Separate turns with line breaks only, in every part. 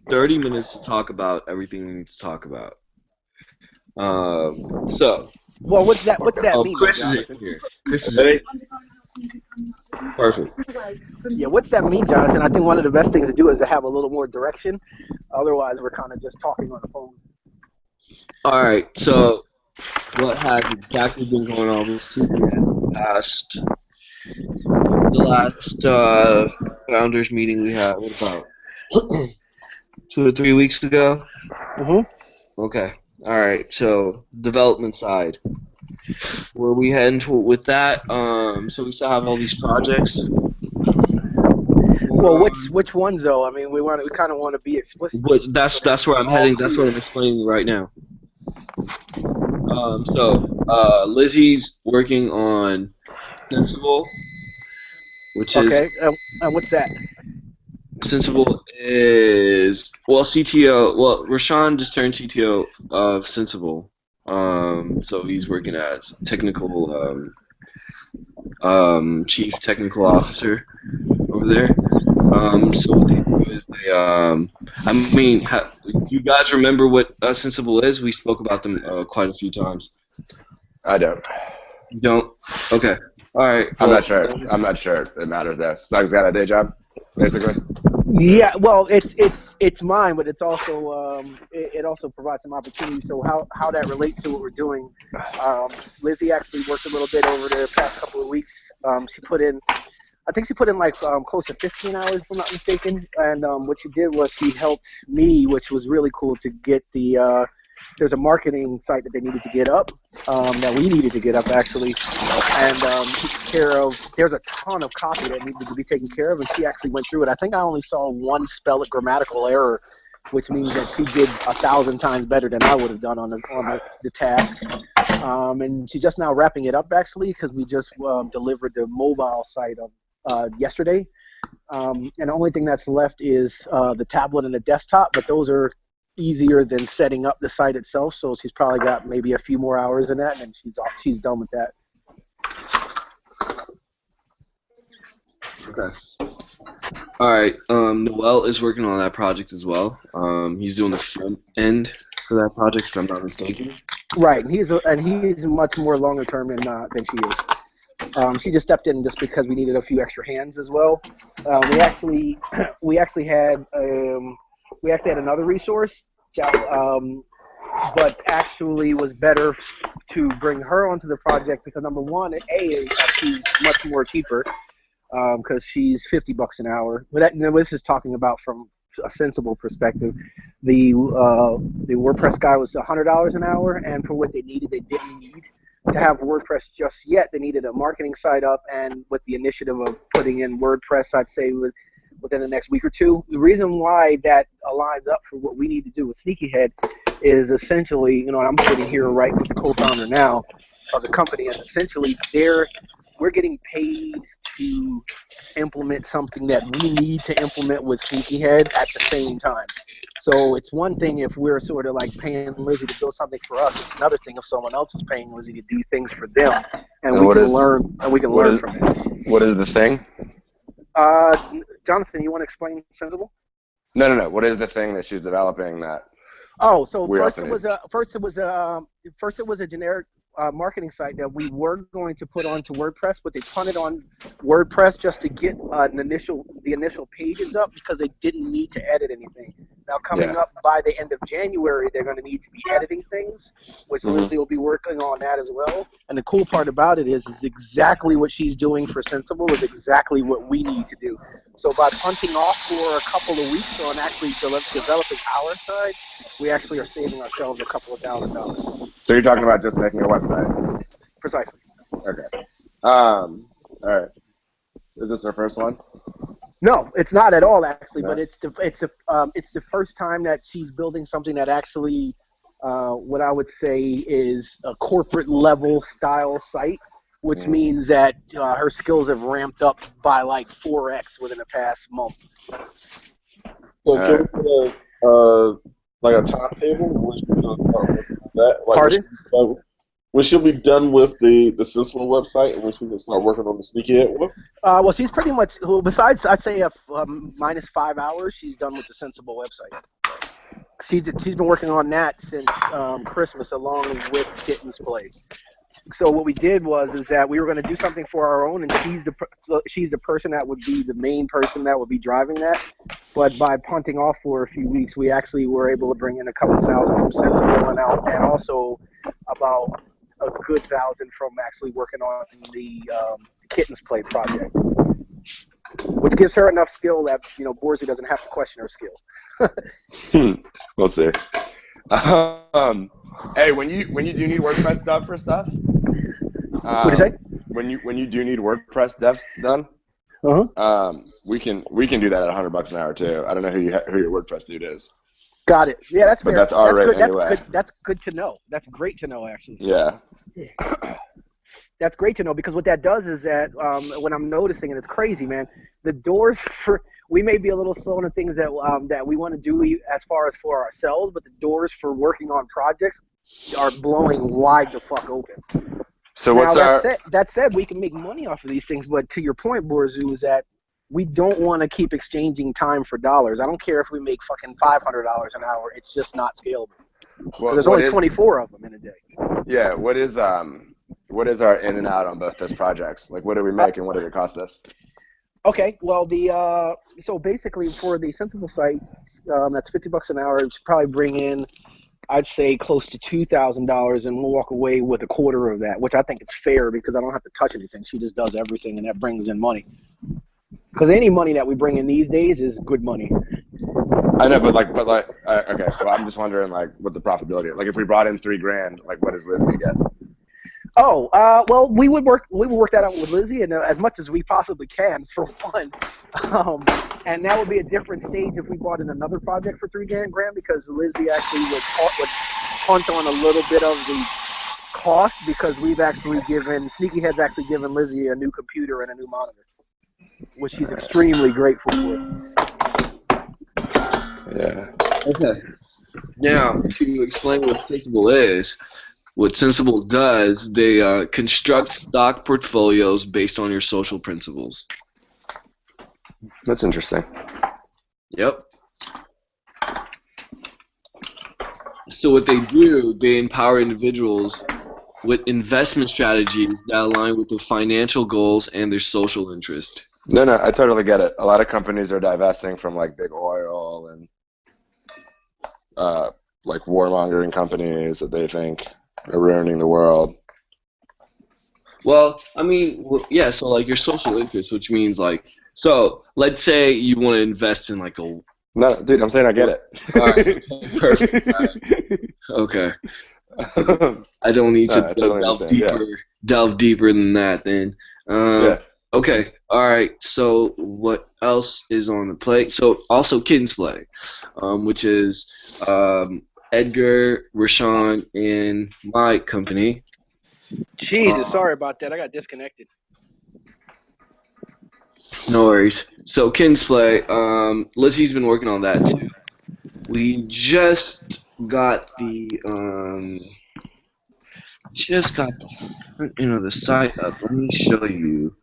30 minutes to talk about everything we need to talk about. So,
Well, what's that mean, though,
Chris is in
Jonathan?
here. Chris is in. Perfect.
Yeah, what's that mean, Jonathan? I think one of the best things to do is to have a little more direction. Otherwise, we're kind of just talking on the phone.
All right. So, what has exactly been going on with CTN the last founders meeting we had? What about 2 or 3 weeks ago?
Hmm.
Okay. All right. So, development side. Where we heading to with that? So we still have all these projects.
Well,
Um,
which ones though? I mean, we kind of want to be explicit
but
so that
that's where
it's
I'm
all
heading. That's what
clear.
I'm explaining right now. Lizzie's working on Sensible, which is
Okay, and what's that?
Sensible is well CTO. Well, Rashawn just turned CTO of Sensible. So he's working as technical chief technical officer over there. So what they do is I mean, you guys remember what Sensible is? We spoke about them quite a few times.
I don't.
You don't? Okay. All right.
I'm
Well,
not sure. I'm not sure it matters there. Snug's got a day job, basically.
Yeah, well, it's mine, but it's also it also provides some opportunity. So how that relates to what we're doing, Lizzie actually worked a little bit over the past couple of weeks. She put in, I think she put in like close to 15 hours, if I'm not mistaken. And what she did was she helped me, which was really cool, to get there's a marketing site that they needed to get up, that we needed to get up actually, and she took care of. There's a ton of copy that needed to be taken care of, and she actually went through it. I think I only saw one grammatical error, which means that she did 1,000 times better than I would have done on the task. And she's just now wrapping it up actually because we just delivered the mobile site yesterday. And the only thing that's left is the tablet and the desktop, but those are easier than setting up the site itself. So she's probably got maybe a few more hours in that, and then she's done with that.
okay. All right. Noel is working on that project as well. He's doing the front end for that project, if I'm not mistaken.
Right, and he's much more longer term than she is. She just stepped in just because we needed a few extra hands as well. We actually we actually had another resource that but actually was better to bring her onto the project because number one, she's much more cheaper because she's $50 an hour. But this is talking about from a sensible perspective. The WordPress guy was $100 an hour, and for what they needed, they didn't need to have WordPress just yet. They needed a marketing site up, and with the initiative of putting in WordPress, I'd say within the next week or two. The reason why that aligns up for what we need to do with SneakyHead is essentially, I'm sitting here right with the co-founder now of the company, and essentially we're getting paid to implement something that we need to implement with SneakyHead at the same time. So it's one thing if we're sort of like paying Lizzie to build something for us. It's another thing if someone else is paying Lizzie to do things for them, and we can learn from it.
What is the thing?
Jonathan, you want to explain Sensible?
No. What is the thing that she's developing that?
Oh, so
We
first
also
it was a generic marketing site that we were going to put onto WordPress, but they punted on WordPress just to get the initial pages up because they didn't need to edit anything. Now coming
Yeah.
up by the end of January, they're going to need to be editing things, which Lizzie will be working on that as well. And the cool part about it is exactly what she's doing for Sensible is exactly what we need to do. So by punting off for a couple of weeks on actually developing our side, we actually are saving ourselves a couple of $1,000.
So you're talking about just making a website?
Precisely.
Okay. All right. Is this our first one?
No, it's not at all actually,
No.
but it's the first time that she's building something that actually what I would say is a corporate level style site, which means that her skills have ramped up by like 4x within the past month.
So if you look at like a top table, what should we talk about? That? Like,
Pardon?
when she'll be done with the Sensible website and when she can start working on the SneakyHead one?
Well, she's pretty much, well, besides, I'd say, minus 5 hours, she's done with the Sensible website. She's been working on that since Christmas, along with Kitten's Play. So what we did is that we were going to do something for our own, and she's the person that would be the main person that would be driving that. But by punting off for a few weeks, we actually were able to bring in a couple thousand from Sensible and also about a good 1,000 from actually working on the Kitten's Play project, which gives her enough skill that Borzi doesn't have to question her skill.
We'll see. Hey, when you do need WordPress stuff for stuff,
What do you say?
when you do need WordPress devs done, we can do that at $100 an hour too. I don't know who your WordPress dude is.
Got it. Yeah, that's fair.
But that's our rate
good.
anyway.
That's good to know. That's great to know, actually.
Yeah.
That's great to know, because what that does is that when I'm noticing, and it's crazy, man, the doors we may be a little slow on the things that we want to do as far as for ourselves, but the doors for working on projects are blowing wide the fuck open.
So
now,
what's
that said, we can make money off of these things, but to your point, Borzu, is that we don't want to keep exchanging time for dollars. I don't care if we make fucking $500 an hour. It's just not scalable. There's only 24 of them in a day.
Yeah. What is our in and out on both those projects? Like, what do we make and what did it cost us?
Okay, well, so basically for the Sensible site, that's $50 an hour. It should probably bring in, I'd say, close to $2,000, and we'll walk away with a quarter of that, which I think is fair because I don't have to touch anything. She just does everything, and that brings in money. Because any money that we bring in these days is good money.
I know, but okay. Well, I'm just wondering, like, what the profitability is. Like, if we brought in $3,000, like, what does Lizzie get?
Oh, well, we would work that out with Lizzie, and as much as we possibly can for fun. And that would be a different stage if we brought in another project for $3,000, because Lizzie actually would punt on a little bit of the cost, because we've actually SneakyHead's actually given Lizzie a new computer and a new monitor, which she's extremely grateful for.
Yeah.
Okay. Now, to explain what Sensible is, what Sensible does, they construct stock portfolios based on your social principles.
That's interesting.
Yep. So what they do, they empower individuals with investment strategies that align with their financial goals and their social interest.
No, I totally get it. A lot of companies are divesting from, like, big oil and like warmongering companies that they think are ruining the world.
Well, I mean, yeah, so like your social interest, which means like, so let's say you want to invest in like a...
No, dude, I'm saying I get it.
All right, okay, perfect. All right. Okay. I don't need to delve deeper than that then.
Yeah.
Okay, all right, so what else is on the plate? So also Kitten's Play, which is Edgar, Rashawn, and my company.
Jesus, sorry about that. I got disconnected.
No worries. So Kitten's Play, Lizzie's been working on that too. We just got the the site up. Let me show you.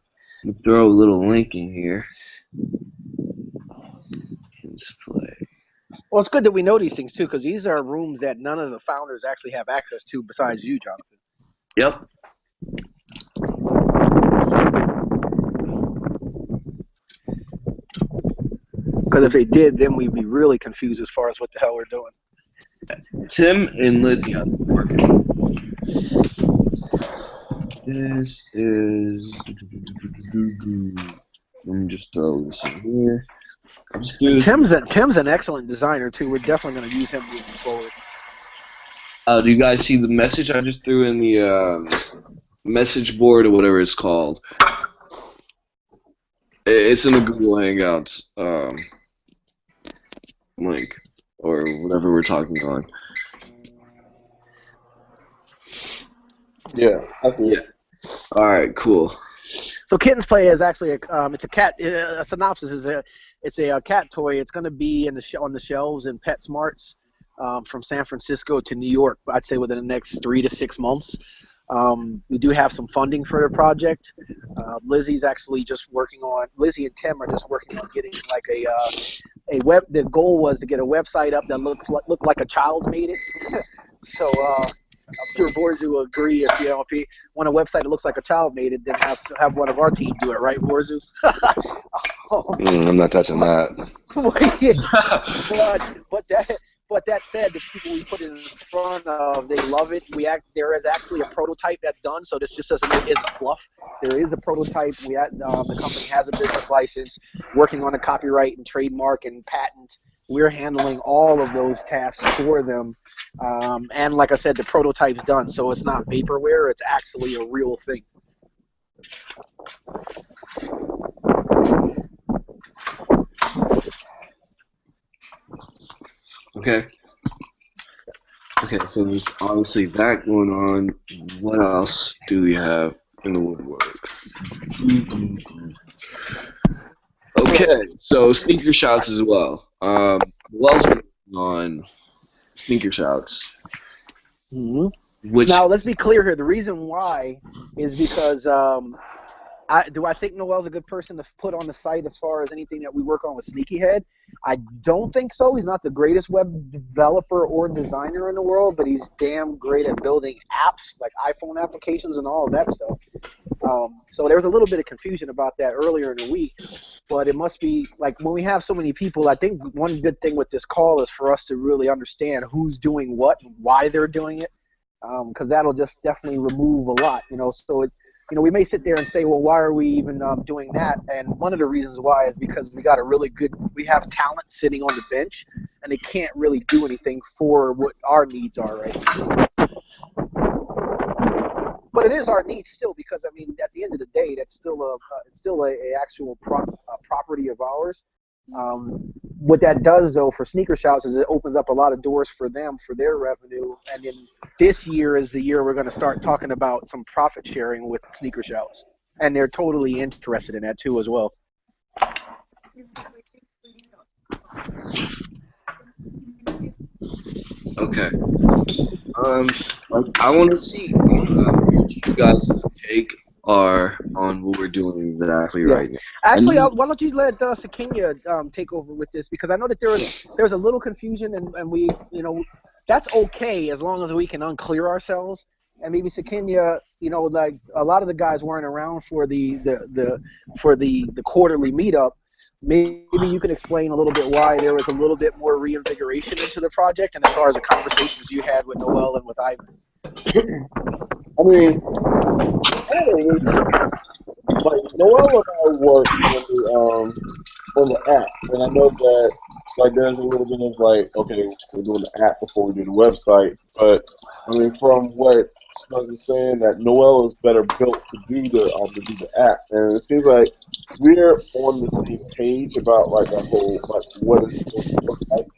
Let me throw a little link in here. Kitten's Play.
Well, it's good that we know these things too, because these are rooms that none of the founders actually have access to besides you, Jonathan.
Yep.
Because if they did, then we'd be really confused as far as what the hell we're doing.
Tim and Lizzie are working. This is... Let me just throw this in here.
Tim's an excellent designer too. We're definitely going to use him moving forward.
Do you guys see the message I just threw in the message board or whatever it's called? It's in the Google Hangouts link or whatever we're talking on.
Yeah, I see it.
All right, cool.
So Kitten's Play is actually it's a cat. A synopsis is it's a cat toy. It's going to be on the shelves in PetSmarts from San Francisco to New York. I'd say within the next 3 to 6 months. We do have some funding for the project. Lizzie's actually just working on. Lizzie and Tim are just working on getting like a web. The goal was to get a website up that looked like a child made it. So I'm sure Borzu will agree if he want a website that looks like a child made it, then have one of our team do it, right, Borzu?
I'm not touching that.
But that said, the people we put it in front of, they love it. There is actually a prototype that's done, so this just isn't fluff. There is a prototype. The company has a business license, working on a copyright and trademark and patent. We're handling all of those tasks for them. And like I said, the prototype's done, so it's not vaporware. It's actually a real thing.
Okay. Okay, so there's obviously that going on. What else do we have in the woodwork? Okay, so sneaker shouts as well. Wells been working on sneaker shouts.
Mm-hmm. Now, let's be clear here. The reason why is because do I think Noel's a good person to put on the site as far as anything that we work on with SneakyHead? I don't think so. He's not the greatest web developer or designer in the world, but he's damn great at building apps, like iPhone applications and all of that stuff. So there was a little bit of confusion about that earlier in the week, but it must be, like, when we have so many people, I think one good thing with this call is for us to really understand who's doing what and why they're doing it, because that'll just definitely remove a lot, so we may sit there and say, well, why are we even doing that? And one of the reasons why is because we have talent sitting on the bench, and they can't really do anything for what our needs are right now. But it is our needs still, because at the end of the day, that's still a actual property of ours. What that does, though, for Sneaker Shouts is it opens up a lot of doors for them for their revenue. And then this year is the year we're going to start talking about some profit sharing with Sneaker Shouts, and they're totally interested in that too as well.
Okay. I want to see what you guys' take are on what we're doing exactly right now.
Actually, why don't you let Sakinya take over with this, because I know that there was a little confusion, and we, that's okay as long as we can unclear ourselves. And maybe Sakinya, like a lot of the guys weren't around for the quarterly meetup. Maybe you can explain a little bit why there was a little bit more reinvigoration into the project, and as far as the conversations you had with Noel and with Ivan.
Like Noel and I work on the app, and I know that there's a little bit of okay, we're doing the app before we do the website, but from what Snug is saying, that Noel is better built to do the app, and it seems like we're on the same page about a whole what it's supposed to look like.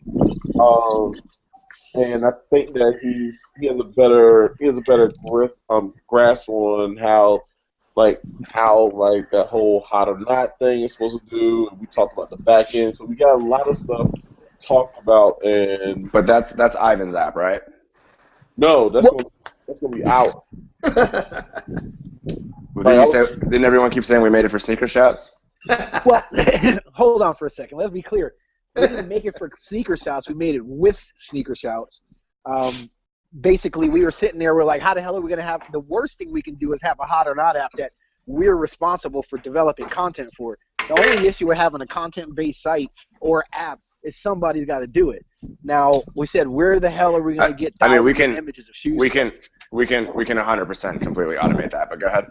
And I think that he has a better grasp on how that whole hot or not thing is supposed to do. We talked about the back end, so we got a lot of stuff to talk about.
But that's Ivan's app, right?
No, that's gonna be out.
Well, didn't everyone keep saying we made it for Sneaker Shouts?
Well, hold on for a second. Let's be clear. We didn't make it for Sneaker Shouts. We made it with Sneaker Shouts. Basically, we were sitting there. We're like, how the hell are we going to have – the worst thing we can do is have a hot or not app that we're responsible for developing content for. The only issue with having a content-based site or app is somebody's got to do it. Now, we said, where the hell are we going to get images of shoes?
We can 100% completely automate that, but go ahead.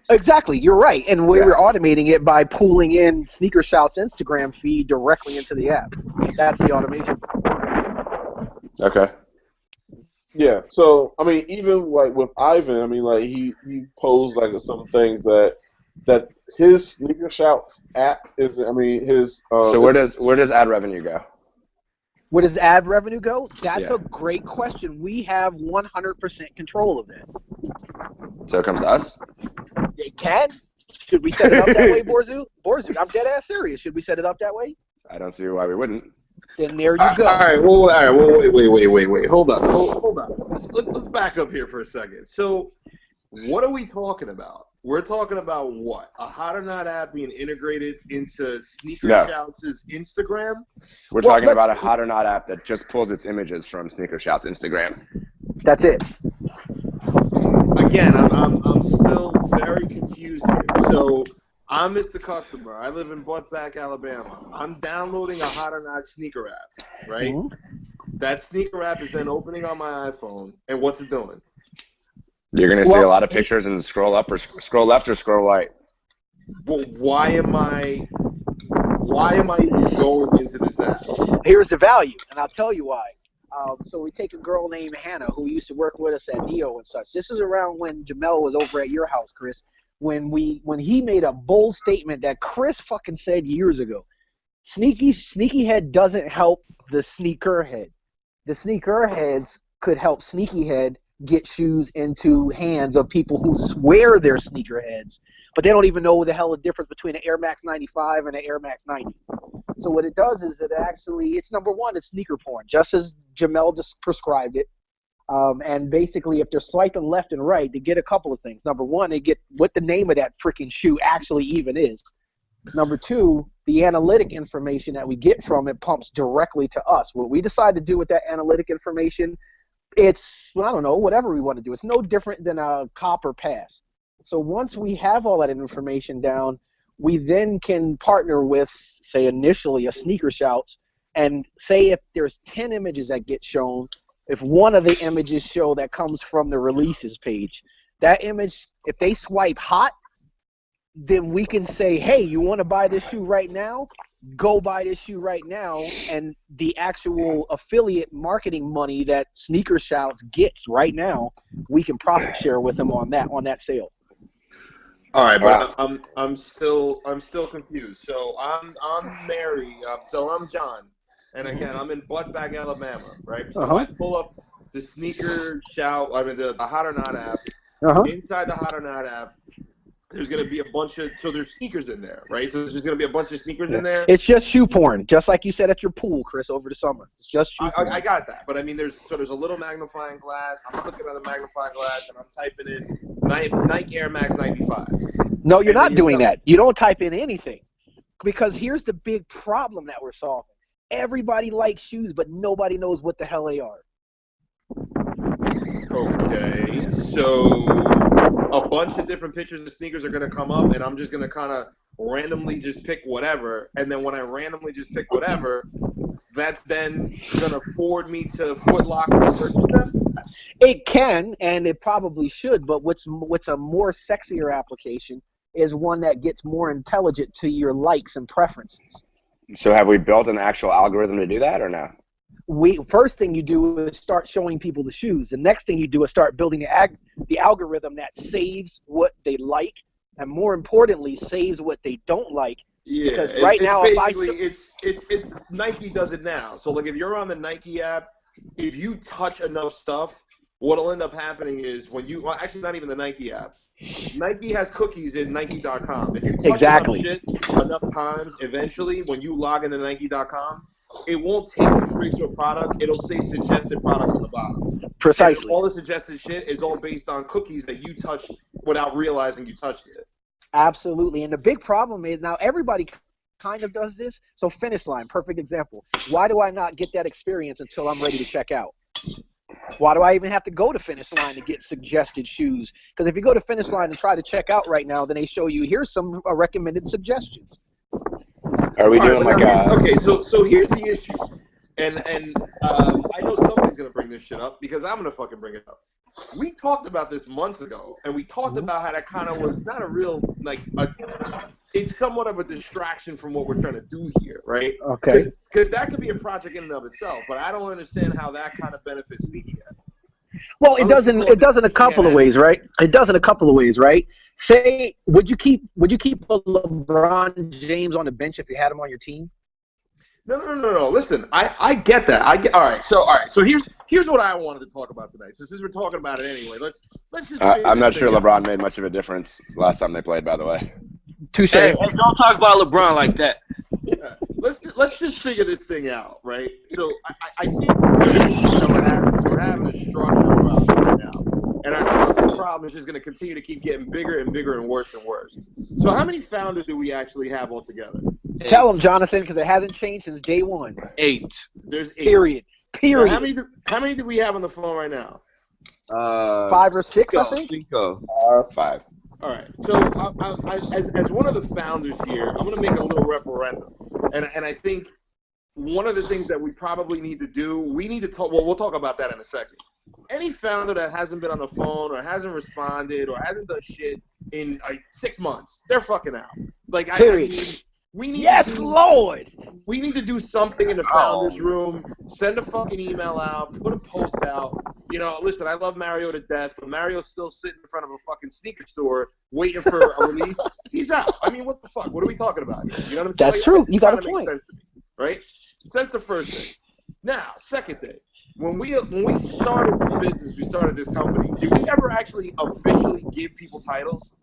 Exactly, you're right. And we were automating it by pulling in Sneaker Shouts Instagram feed directly into the app. That's the automation.
Okay.
Yeah. So even with Ivan, he posed some things that his Sneaker Shout app is. His.
So where does ad revenue go?
Where does ad revenue go? That's a great question. We have 100% control of that.
So it comes to us?
It can. Should we set it up that way, Borzu? Borzu, I'm dead ass serious. Should we set it up that way?
I don't see why we wouldn't.
Then there you go.
All right. Well, wait. Hold on. Let's back up here for a second. So, what are we talking about? We're talking about what? A Hot or Not app being integrated into Sneaker Shouts' Instagram?
We're talking about a Hot or Not app that just pulls its images from Sneaker Shouts Instagram.
That's it.
Again, I'm still very confused here. So I'm the customer. I live in Buttback, Alabama. I'm downloading a Hot or Not sneaker app, right? Mm-hmm. That sneaker app is then opening on my iPhone, and what's it doing?
You're going to see a lot of pictures and scroll up or scroll left or scroll right.
Well, why am I even going into this app?
Here's the value, and I'll tell you why. So we take a girl named Hannah who used to work with us at Neo and such. This is around when Jamel was over at your house, Chris, when he made a bold statement that Chris fucking said years ago. SneakyHead doesn't help the sneakerhead. The sneakerheads could help SneakyHead get shoes into hands of people who swear they're sneakerheads, but they don't even know the hell the difference between an Air Max 95 and an Air Max 90. So what it does is it's number one, it's sneaker porn, just as Jamel just prescribed it. And basically, if they're swiping left and right, they get a couple of things. Number one, they get what the name of that freaking shoe actually even is. Number two, the analytic information that we get from it pumps directly to us. What we decide to do with that analytic information, it's, I don't know, whatever we want to do. It's no different than a copper pass. So once we have all that information down, we then can partner with, say, initially a Sneaker Shouts, and say if there's 10 images that get shown, if one of the images show that comes from the releases page, that image, if they swipe hot, then we can say, hey, you want to buy this shoe right now? Go buy this shoe right now, and the actual affiliate marketing money that Sneaker Shouts gets right now, we can profit share with them on that sale.
All right, but I'm still confused. So I'm Mary. So I'm John, and again I'm in Buttback, Alabama, right? So I pull up the Sneaker Shout. I mean the Hot or Not app. Inside the Hot or Not app, there's gonna be a bunch of there's sneakers in there, right? So there's just gonna be a bunch of sneakers in there.
It's just shoe porn, just like you said at your pool, Chris, over the summer. It's just shoe porn.
I got that, but I mean there's a little magnifying glass. I'm looking at the magnifying glass and I'm typing in Nike Air Max 95.
No, you're not doing that. You don't type in anything, because here's the big problem that we're solving. Everybody likes shoes, but nobody knows what the hell they are.
Okay, so a bunch of different pictures of sneakers are going to come up, and I'm just going to kind of randomly just pick whatever, and then when I randomly just pick whatever, that's then going to forward me to Foot Locker to purchase them?
It can, and it probably should, but what's a more sexier application is one that gets more intelligent to your likes and preferences.
So have we built an actual algorithm to do that or no?
First thing you do is start showing people the shoes. The next thing you do is start building the algorithm that saves what they like, and more importantly, saves what they don't like.
Yeah,
because right now,
it's Nike does it now. So like if you're on the Nike app, if you touch enough stuff, what'll end up happening is actually not even the Nike app. Nike has cookies in Nike.com. If you touch enough shit enough times, eventually when you log into Nike.com, it won't take you straight to a product. It'll say suggested products on the bottom.
Precisely.
And all the suggested shit is all based on cookies that you touched without realizing you touched it.
Absolutely. And the big problem is now everybody kind of does this. So Finish Line, perfect example. Why do I not get that experience until I'm ready to check out? Why do I even have to go to Finish Line to get suggested shoes? Because if you go to Finish Line and try to check out right now, then they show you, here's some recommended suggestions.
Are we doing
okay, so here's the issue. And I know somebody's going to bring this shit up because I'm going to fucking bring it up. We talked about this months ago, and we talked about how that kind of was not a real, it's somewhat of a distraction from what we're trying to do here, right?
Okay.
Because that could be a project in and of itself, but I don't understand how that kind of benefits SneakyHead.
Well, it does in a couple of ways, right? It does in a couple of ways, right? Say, would you keep a LeBron James on the bench if you had him on your team?
No. Listen, I get that. All right. So here's what I wanted to talk about tonight. So since we're talking about it anyway, let's just.
I'm not sure LeBron made much of a difference last time they played. By the way.
Touche.
Hey, don't talk about LeBron like that.
let's just figure this thing out, right? So I think one of the issues that we're having a structure problem right now, and our structure problem is just going to continue to keep getting bigger and bigger and worse and worse. So how many founders do we actually have altogether?
Tell them, Jonathan, because it hasn't changed since day one.
8.
There's 8.
Period.
Now, how many do we have on the phone right now?
5 or 6, I think.
5.
All right. So as one of the founders here, I'm going to make a little referendum, and I think one of the things that we probably need to do, we need to talk. Well, we'll talk about that in a second. Any founder that hasn't been on the phone or hasn't responded or hasn't done shit in 6 months, they're fucking out. Like
Period.
I mean, we need
Lord.
We need to do something in the founders room. Send a fucking email out. Put a post out. You know, listen, I love Mario to death, but Mario's still sitting in front of a fucking sneaker store waiting for a release. He's out. I mean, what the fuck? What are we talking about here? You know what I'm saying?
That's true. You got a point.
Makes sense to me, right? So that's the first thing. Now, second thing. When we started this business, we started this company, did we ever actually officially give people titles?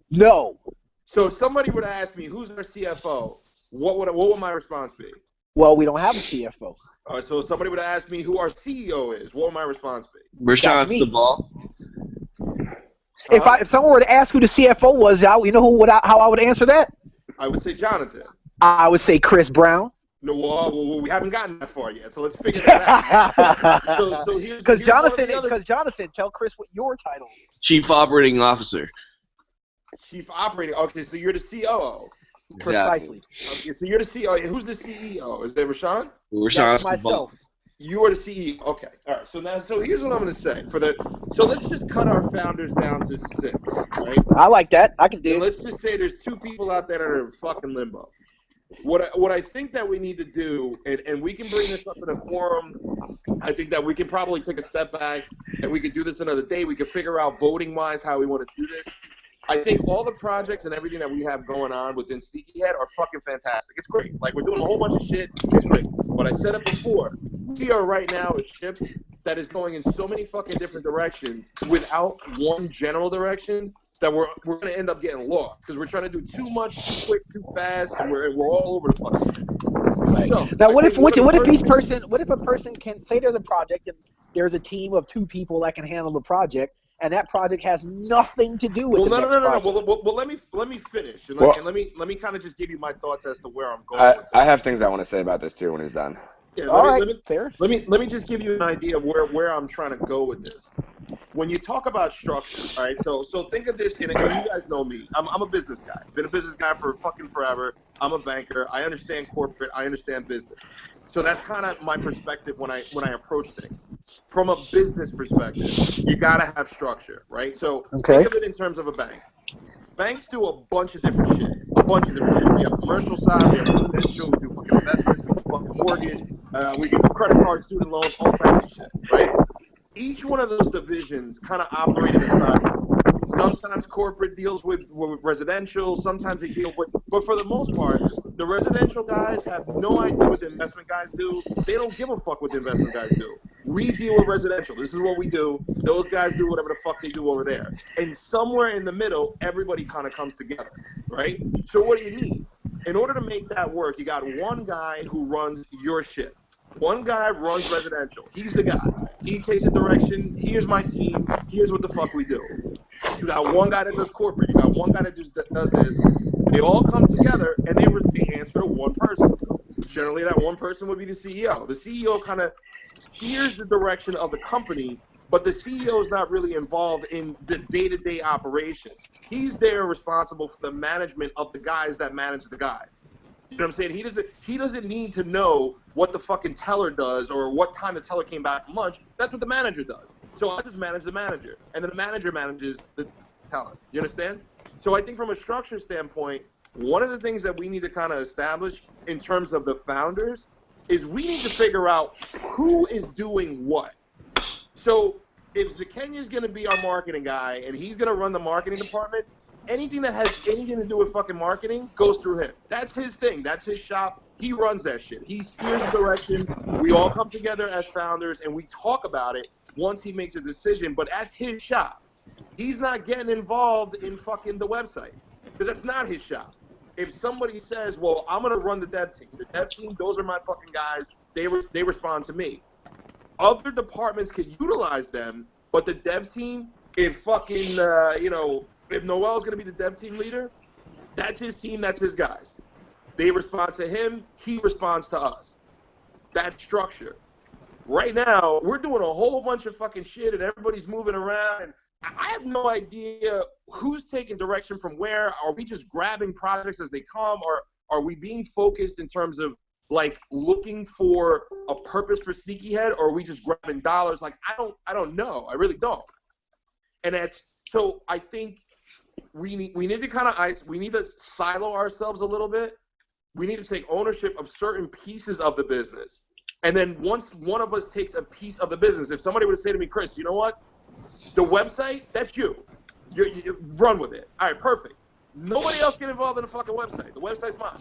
No.
So if somebody were to ask me, who's our CFO, what would my response be?
Well, we don't have a CFO.
All right, so if somebody would ask me who our CEO is, what would my response be?
Rashawn Staball.
If someone were to ask who the CFO was, you know how I would answer that?
I would say Jonathan.
I would say Chris Brown.
No, well, we haven't gotten that far yet, so let's figure that out. So here's
Jonathan, tell Chris what your title is.
Chief Operating Officer.
Chief Operating. Okay, so you're the COO.
Precisely.
Okay, so you're the CEO. Who's the CEO? Is that Rashawn?
Rashawn
myself.
You are the CEO. Okay. All right. So here's what I'm going to say. So let's just cut our founders down to 6, right?
I like that. I can do it.
Let's just say there's 2 people out there that are in fucking limbo. What I think that we need to do, and we can bring this up in a quorum, I think that we can probably take a step back and we could do this another day. We could figure out voting-wise how we want to do this. I think all the projects and everything that we have going on within SneakyHead are fucking fantastic. It's great. Like, we're doing a whole bunch of shit. It's great. But I said it before. We are right now a ship that is going in so many fucking different directions without one general direction that we're going to end up getting lost because we're trying to do too much, too quick, too fast, and we're all over the fucking place. So,
now, what if a person can say there's a project and there's a team of 2 people that can handle the project, and that project has nothing to do with
no. Well, let me finish, and let me kind of just give you my thoughts as to where I'm going.
I have things I want to say about this too when he's done.
Yeah,
fair.
Let me just give you an idea of where I'm trying to go with this. When you talk about structure, all right, so think of this, and you guys know me. I'm a business guy. Been a business guy for fucking forever. I'm a banker. I understand corporate. I understand business. So that's kind of my perspective when I approach things. From a business perspective, you gotta have structure, right? So think of it in terms of a bank. Banks do a bunch of different shit. We have commercial side, we have residential, we do fucking investments, we do fucking mortgage, we do credit card, student loans, all types of shit, right? Each one of those divisions kind of operate in a side. Sometimes corporate deals with residential, sometimes they deal with, but for the most part, the residential guys have no idea what the investment guys do. They don't give a fuck what the investment guys do. We deal with residential. This is what we do. Those guys do whatever the fuck they do over there. And somewhere in the middle, everybody kind of comes together, right? So what do you need? In order to make that work, you got one guy who runs your shit. One guy runs residential. He's the guy. He takes the direction. Here's my team. Here's what the fuck we do. You got one guy that does corporate. You got one guy that does this. They all come together, and they answer to one person. Generally, that one person would be the CEO. The CEO kind of steers the direction of the company, but the CEO is not really involved in the day-to-day operations. He's there responsible for the management of the guys that manage the guys. You know what I'm saying? He doesn't need to know what the fucking teller does or what time the teller came back from lunch. That's what the manager does. So I just manage the manager, and then the manager manages the teller. You understand? So I think from a structure standpoint, one of the things that we need to kind of establish in terms of the founders is we need to figure out who is doing what. So if Zakenya is going to be our marketing guy and he's going to run the marketing department, anything that has anything to do with fucking marketing goes through him. That's his thing. That's his shop. He runs that shit. He steers the direction. We all come together as founders and we talk about it once he makes a decision, but that's his shop. He's not getting involved in fucking the website because that's not his shop. if somebody says, well, I'm going to run the dev team, those are my fucking guys, they respond to me. Other departments could utilize them, but the dev team, if fucking, if Noel's going to be the dev team leader, that's his team, that's his guys. They respond to him, he responds to us. That's structure. Right now, we're doing a whole bunch of fucking shit, and everybody's moving around, and I have no idea who's taking direction from where. Are we just grabbing projects as they come, or are we being focused in terms of like looking for a purpose for SneakyHead, or are we just grabbing dollars? Like I don't know. I really don't. And so I think we need to kind of we need to silo ourselves a little bit. We need to take ownership of certain pieces of the business. And then once one of us takes a piece of the business, if somebody would say to me, Chris, you know what? The website, that's you. You run with it. All right, perfect. Nobody else get involved in the fucking website. The website's mine.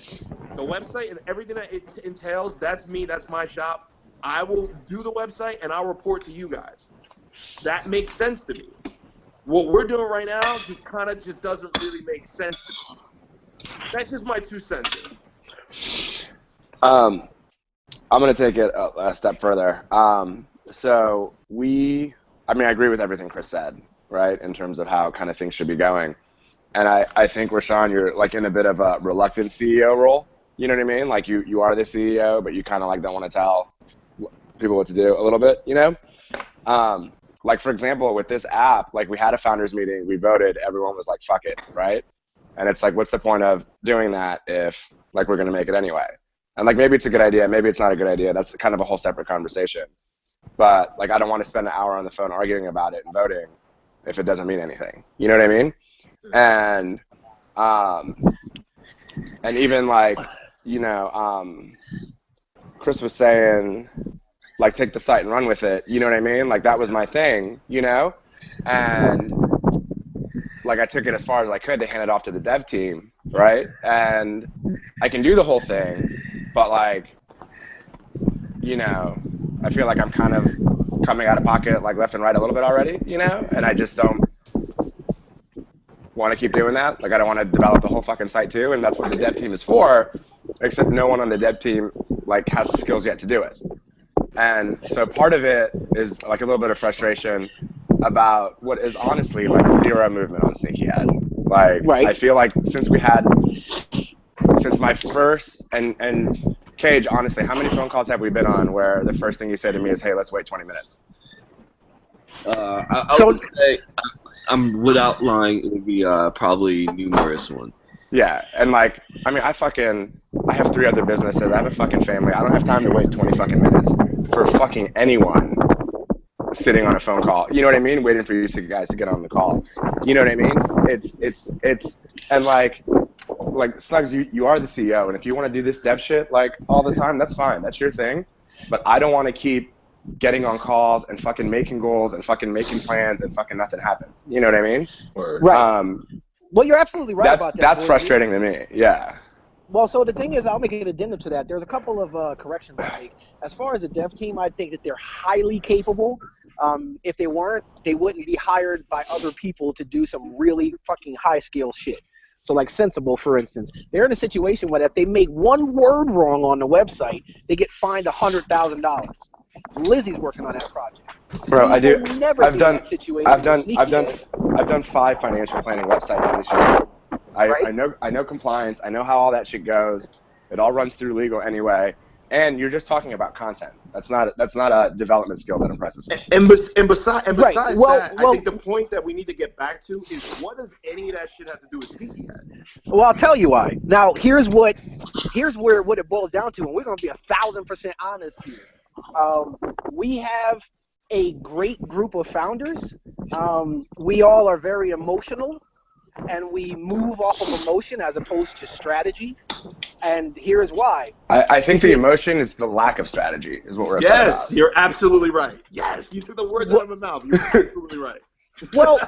The website and everything that it entails, that's me. That's my shop. I will do the website, and I'll report to you guys. That makes sense to me. What we're doing right now just doesn't really make sense to me. That's just my 2 cents.
I'm going to take it a step further. So I agree with everything Chris said, right, in terms of how kind of things should be going. And I think, Rashawn, you're like in a bit of a reluctant CEO role. You know what I mean? Like you are the CEO, but you kind of like don't want to tell people what to do a little bit, you know? Like, for example, with this app, like we had a founders meeting, we voted, everyone was like, fuck it, right? And it's like, what's the point of doing that if like we're going to make it anyway? And like maybe it's a good idea, maybe it's not a good idea. That's kind of a whole separate conversation. But like I don't want to spend an hour on the phone arguing about it and voting if it doesn't mean anything. You know what I mean? And even like, Chris was saying, like, take the site and run with it. You know what I mean? Like that was my thing, you know? And like I took it as far as I could to hand it off to the dev team, right? And I can do the whole thing, but like, I feel like I'm kind of coming out of pocket like left and right a little bit already, and I just don't want to keep doing that. Like I don't want to develop the whole fucking site too, and that's what the dev team is for, except no one on the dev team like has the skills yet to do it. And so part of it is like a little bit of frustration about what is honestly like zero movement on SneakyHead. Like right. I feel like since my first and Cage, honestly, how many phone calls have we been on where the first thing you say to me is, "Hey, let's wait 20 minutes"?
I would say, without lying, it would be probably numerous one.
Yeah, and like, I mean, I have 3 other businesses. I have a fucking family. I don't have time to wait 20 fucking minutes for fucking anyone sitting on a phone call. You know what I mean? Waiting for you guys to get on the call. You know what I mean? It's and like Snugs, you are the CEO, and if you want to do this dev shit like all the time, that's fine. That's your thing. But I don't want to keep getting on calls and fucking making goals and fucking making plans and fucking nothing happens. You know what I mean?
Right. Well, you're absolutely right about that.
That's frustrating to me. Yeah.
Well, so the thing is, I'll make an addendum to that. There's a couple of corrections I make. As far as the dev team, I think that they're highly capable. If they weren't, they wouldn't be hired by other people to do some really fucking high-scale shit. So, like Sensible, for instance, they're in a situation where if they make one word wrong on the website, they get fined $100,000. Lizzie's working on that project.
Bro, I do. I've done 5 financial planning websites this year. I know compliance. I know how all that shit goes. It all runs through legal anyway. And you're just talking about content. That's not a development skill that impresses me.
And besides that, I think the point that we need to get back to is what does any of that shit have to do with SneakyHead?
Well, I'll tell you why. Now, here's what it boils down to, and we're going to be 1,000% honest here. We have a great group of founders. We all are very emotional, and we move off of emotion as opposed to strategy. And here's why.
I think the emotion is the lack of strategy, is what we're upset about.
Yes, you're absolutely right. Yes, you took the words out of my mouth. You're absolutely right.
Well,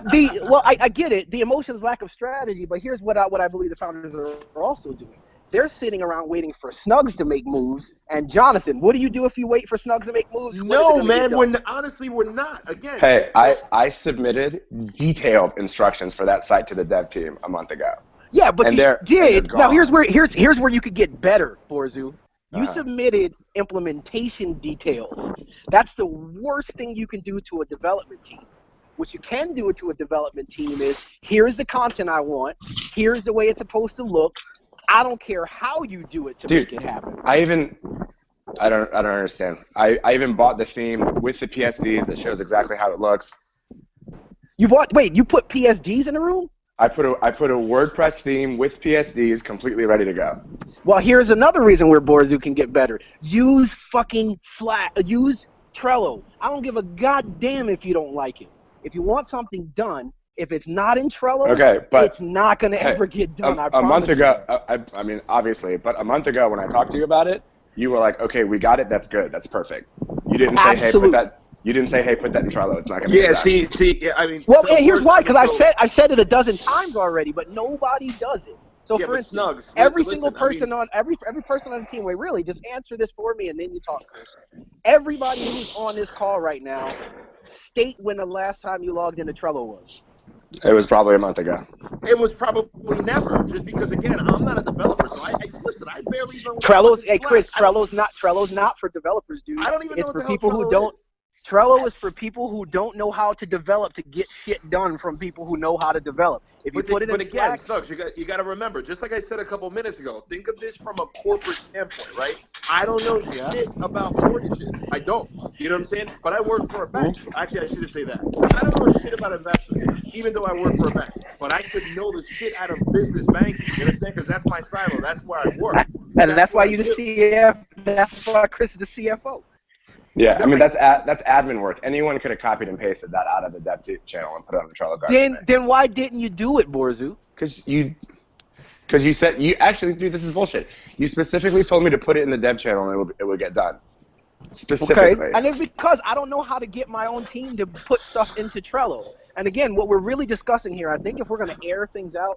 I get it. The emotion is lack of strategy, but here's what I believe the founders are also doing. They're sitting around waiting for Snugs to make moves. And Jonathan, what do you do if you wait for Snugs to make moves?
No, man, honestly, we're not. Again.
Hey, I submitted detailed instructions for that site to the dev team a month ago.
Yeah, but
and
you
they're
did. Now here's
gone.
where you could get better, Borzu. You
Uh-huh.
submitted implementation details. That's the worst thing you can do to a development team. What you can do to a development team is, here's the content I want. Here's the way it's supposed to look. I don't care how you do it to
Dude,
make it happen.
I don't understand. I even bought the theme with the PSDs that shows exactly how it looks.
You put PSDs in the room?
I put a WordPress theme with PSDs completely ready to go.
Well, here's another reason where Borzu can get better. Use fucking Slack. Use Trello. I don't give a goddamn if you don't like it. If you want something done, if it's not in Trello,
Okay, but
it's not going to
hey,
ever get done. I
a
promise
month
you.
ago, I mean, obviously, but a month ago when I talked to you about it, you were like, "Okay, we got it. That's good. That's perfect." You didn't say, "Hey, put that." You didn't say, "Hey, put that in Trello." It's not going to get done.
See, yeah, I mean.
Well,
so
and here's why, because
so-
I've said it a dozen times already, but nobody does it. So
Yeah,
for
but
instance,
Snugs,
every
listen,
single person on every person on the team, wait, really, just answer this for me, and then you talk, Chris. Everybody who's on this call right now, state when the last time you logged into Trello was.
It was probably a month ago.
It was probably never, just because again, I'm not a developer, so I listen. I barely even.
Trello's, hey
Slack.
Chris, Trello's not for developers, dude.
I don't even know
It's
what
for
the hell
people who
Trello
don't.
is.
Trello is for people who don't know how to develop to get shit done from people who know how to develop. If you put it in
again,
Slack,
Snugs, you got to remember, just like I said a couple minutes ago, think of this from a corporate standpoint, right? I don't know shit about mortgages. I don't. You know what I'm saying? But I work for a bank. Actually, I shouldn't say that. I don't know shit about investment, even though I work for a bank. But I could know the shit out of business banking. You understand? Because that's my silo. That's where I work.
and that's why
what I
you the
do.
CF. That's why Chris is the CFO.
Yeah, I mean
Right.
that's admin work. Anyone could have copied and pasted that out of the dev channel and put it on the Trello card.
Then why didn't you do it, Borzu?
Because you said you actually, dude, this is bullshit. You specifically told me to put it in the dev channel and it would get done. Specifically.
Okay, and it's because I don't know how to get my own team to put stuff into Trello. And again, what we're really discussing here, I think if we're going to air things out,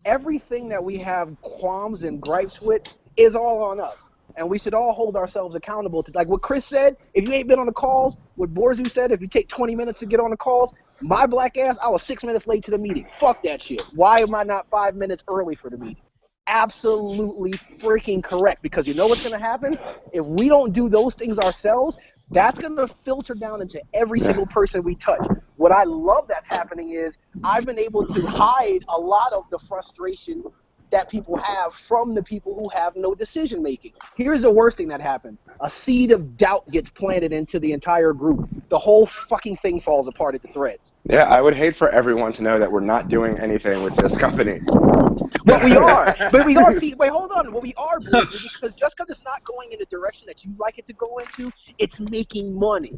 everything that we have qualms and gripes with is all on us. And we should all hold ourselves accountable to, like what Chris said, if you ain't been on the calls, what Borzu said, if you take 20 minutes to get on the calls, my black ass, I was 6 minutes late to the meeting. Fuck that shit. Why am I not 5 minutes early for the meeting? Absolutely freaking correct, because you know what's going to happen? If we don't do those things ourselves, that's going to filter down into every single person we touch. What I love that's happening is I've been able to hide a lot of the frustration that people have from the people who have no decision making. Here's the worst thing that happens. A seed of doubt gets planted into the entire group. The whole fucking thing falls apart at the threads.
Yeah, I would hate for everyone to know that we're not doing anything with this company.
But we are. But we are. See, wait, hold on. Well, we are, Borzu, because just because it's not going in the direction that you like it to go into, it's making money.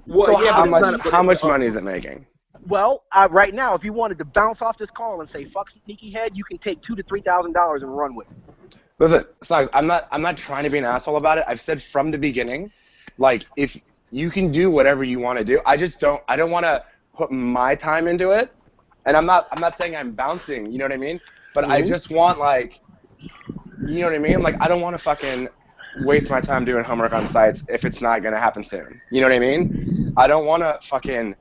Well,
So
yeah,
how
but it's not-
How much money is it making?
Well, right now, if you wanted to bounce off this call and say "fuck SneakyHead," you can take $2,000 to $3,000 and run with it.
Listen, Snugs, I'm not trying to be an asshole about it. I've said from the beginning, like, if you can do whatever you want to do, I don't want to put my time into it. And I'm not saying I'm bouncing, you know what I mean? But I just want, like, you know what I mean? Like, I don't want to fucking waste my time doing homework on sites if it's not going to happen soon. You know what I mean? I don't want to fucking,